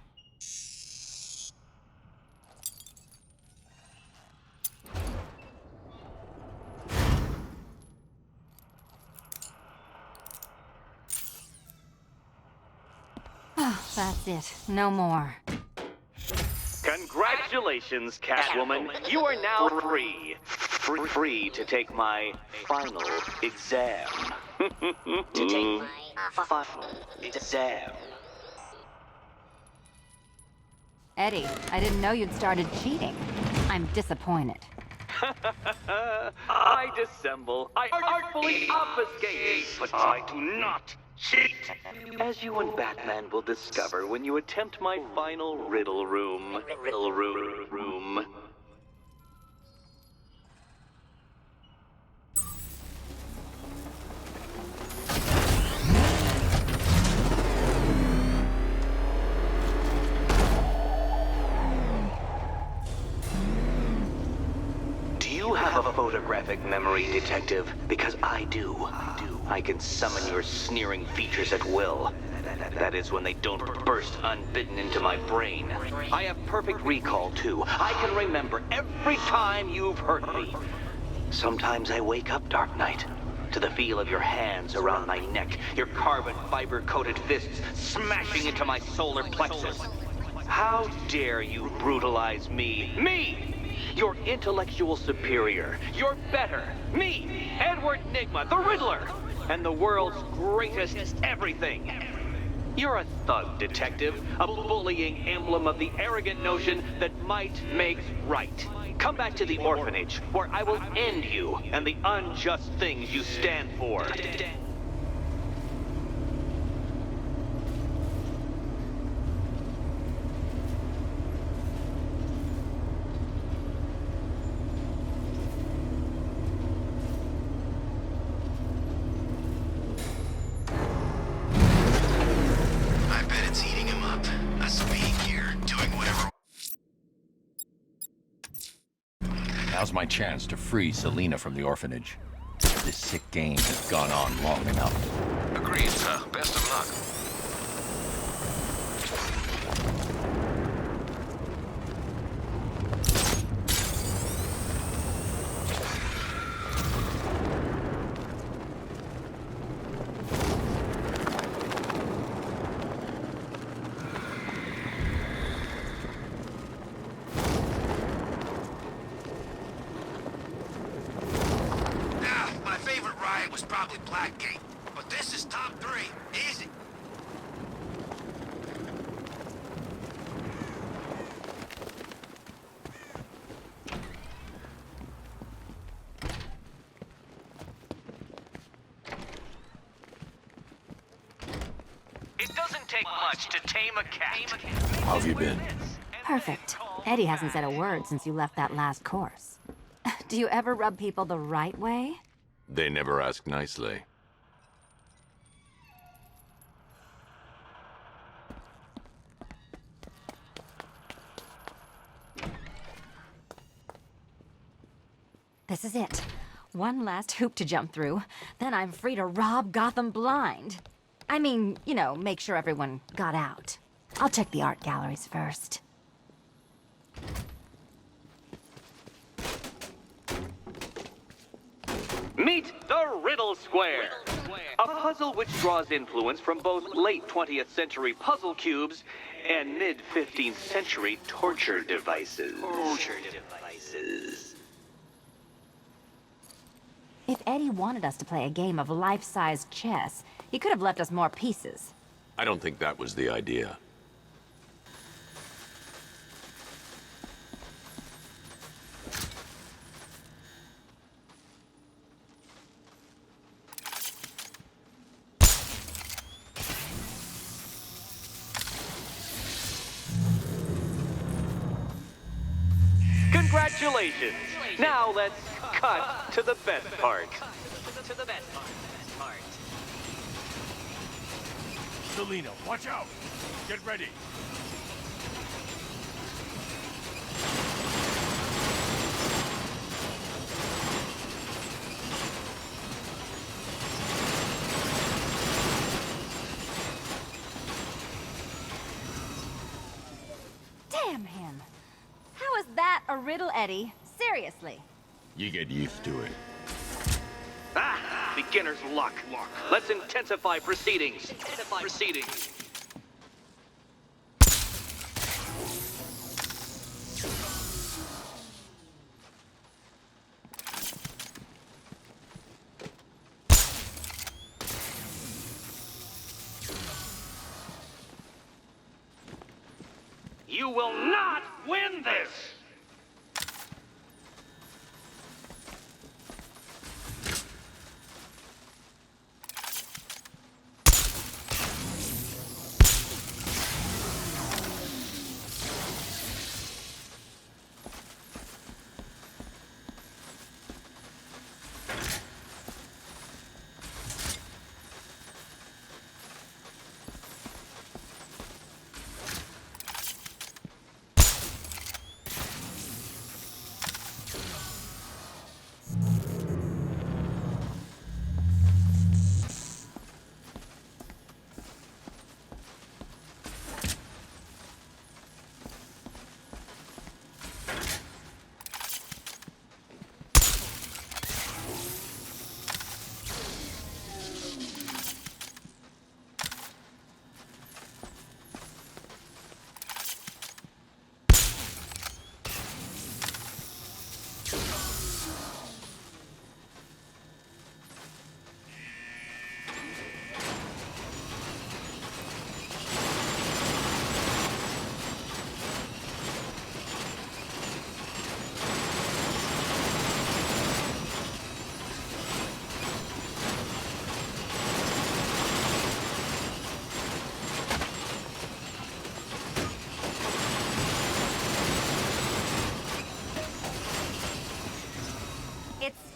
Oh, that's it. No more. Congratulations, Catwoman. You are now free. Free to take my final exam. To take my final exam. Eddie, I didn't know you'd started cheating. I'm disappointed. I dissemble. I artfully obfuscate. But I do not cheat. As you and Batman will discover when you attempt my final riddle room. Riddle room. photographic memory, Detective, because I do. I can summon your sneering features at will. That is when they don't burst unbidden into my brain. I have perfect recall, too. I can remember every time you've hurt me. Sometimes I wake up, Dark Knight, to the feel of your hands around my neck, your carbon fiber-coated fists smashing into my solar plexus. How dare you brutalize me? Me! Your intellectual superior. Your better. Me, Edward Nygma, the Riddler, and the world's greatest everything. You're a thug, Detective, a bullying emblem of the arrogant notion that might makes right. Come back to the orphanage, where I will end you and the unjust things you stand for. I bet it's eating him up. A speed gear, doing whatever. Now's my chance to free Selina from the orphanage. This sick game has gone on long enough. Agreed, sir. Best of luck. My favorite ride was probably Blackgate, but this is top 3. Easy. It doesn't take much to tame a cat. How have you been? Perfect. Eddie hasn't said a word since you left that last course. Do you ever rub people the right way? They never ask nicely. This is it. One last hoop to jump through, then I'm free to rob Gotham blind. I mean, you know, make sure everyone got out. I'll check the art galleries first. Meet the Riddle Square, a puzzle which draws influence from both late 20th century puzzle cubes and mid 15th century torture devices. If Eddie wanted us to play a game of life-size chess, he could have left us more pieces. I don't think that was the idea. Congratulations! Now let's cut to the best part. Selina, watch out! Get ready. Damn him! How is that a riddle, Eddie? Seriously. You get used to it. Ah! Beginner's luck. Let's intensify proceedings. You will not win this!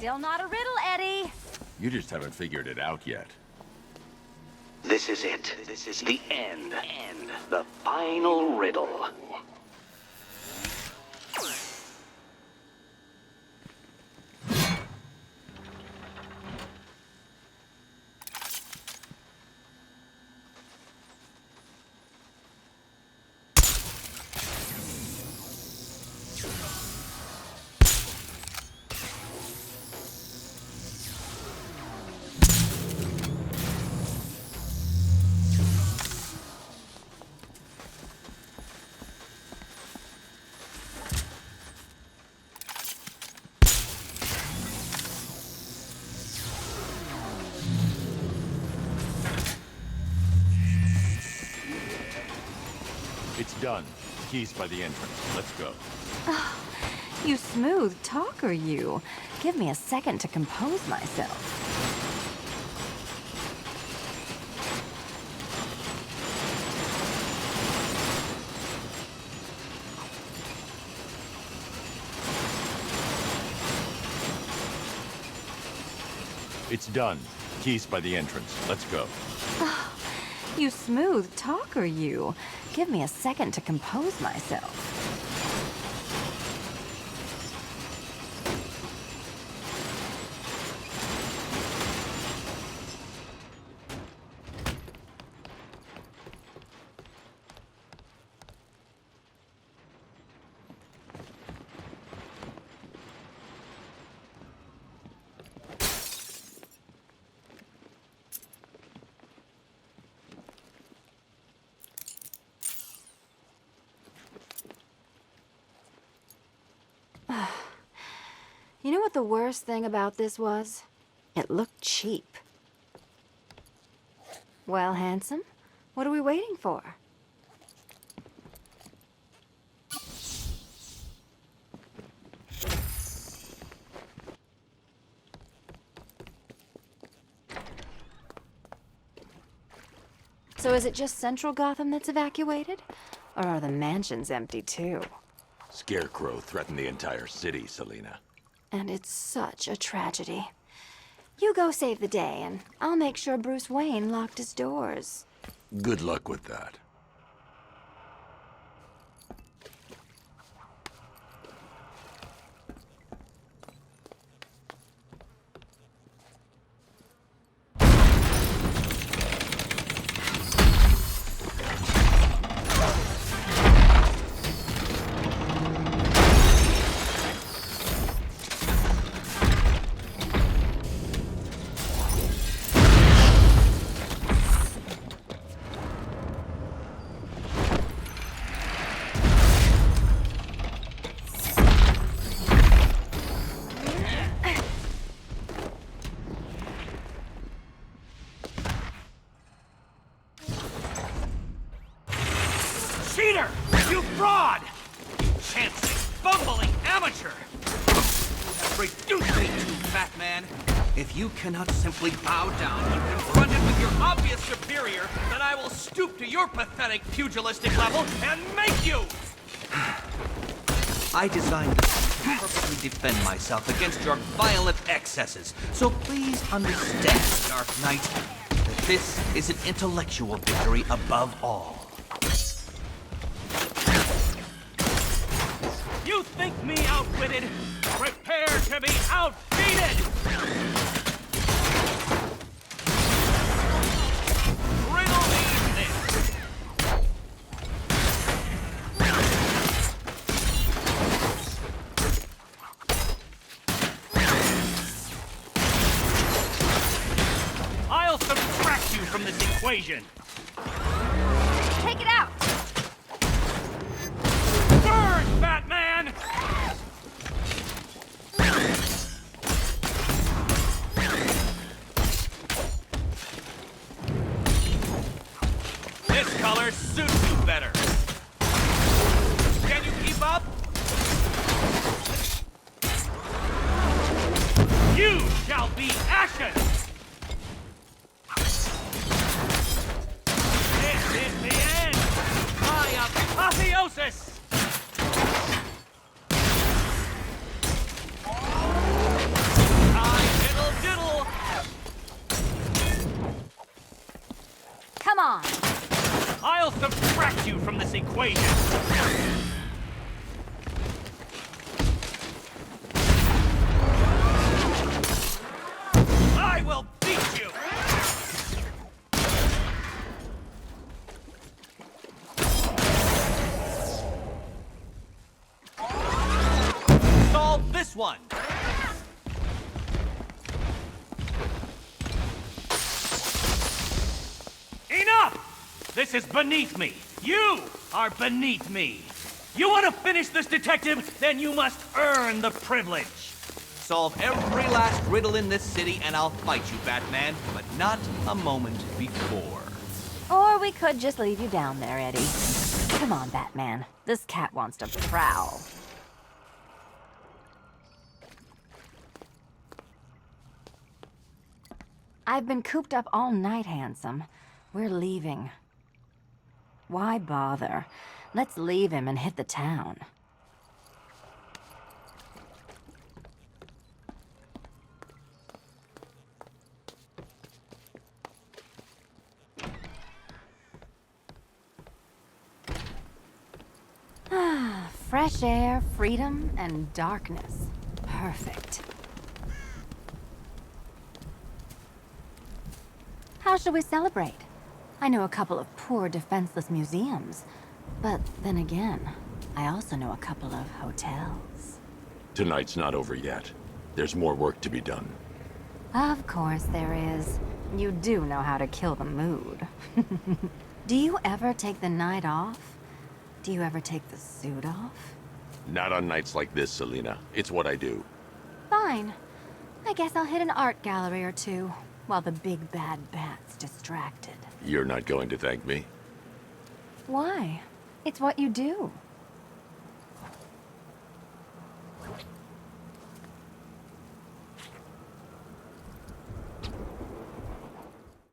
Still not a riddle, Eddie. You just haven't figured it out yet. This is it. This is the end. The final riddle. It's done. Keys by the entrance. Let's go. You smooth talker, you. Give me a second to compose myself. It's done. Keys by the entrance. Let's go. You smooth talker, you. Give me a second to compose myself. You know what the worst thing about this was? It looked cheap. Well, handsome, what are we waiting for? So is it just Central Gotham that's evacuated? Or are the mansions empty too? Scarecrow threatened the entire city, Selina. And it's such a tragedy. You go save the day, and I'll make sure Bruce Wayne locked his doors. Good luck with that. Cheater! You fraud! Chancing, bumbling amateur! You have reduced me to Batman. If you cannot simply bow down when confronted with your obvious superior, then I will stoop to your pathetic pugilistic level and make you! I designed this to perfectly defend myself against your violent excesses, so please understand, Dark Knight, that this is an intellectual victory above all. You think me outwitted? Prepare to be outbeaten! Riddle me this! I'll subtract you from this equation! Take it out! Burn, Batman! This color suits you better. Can you keep up? You shall be ashes! This is the end! My apotheosis! this equation. I will beat you! Solve this one! Enough! This is beneath me. You are beneath me. You want to finish this, detective? Then you must earn the privilege. Solve every last riddle in this city and I'll fight you, Batman, but not a moment before. Or we could just leave you down there, Eddie. Come on, Batman. This cat wants to prowl. I've been cooped up all night, handsome. We're leaving. Why bother? Let's leave him and hit the town. Fresh air, freedom, and darkness. Perfect. How shall we celebrate? I know a couple of poor, defenseless museums. But then again, I also know a couple of hotels. Tonight's not over yet. There's more work to be done. Of course there is. You do know how to kill the mood. Do you ever take the night off? Do you ever take the suit off? Not on nights like this, Selina. It's what I do. Fine. I guess I'll hit an art gallery or two, while the big bad bat's distracted. You're not going to thank me? Why? It's what you do.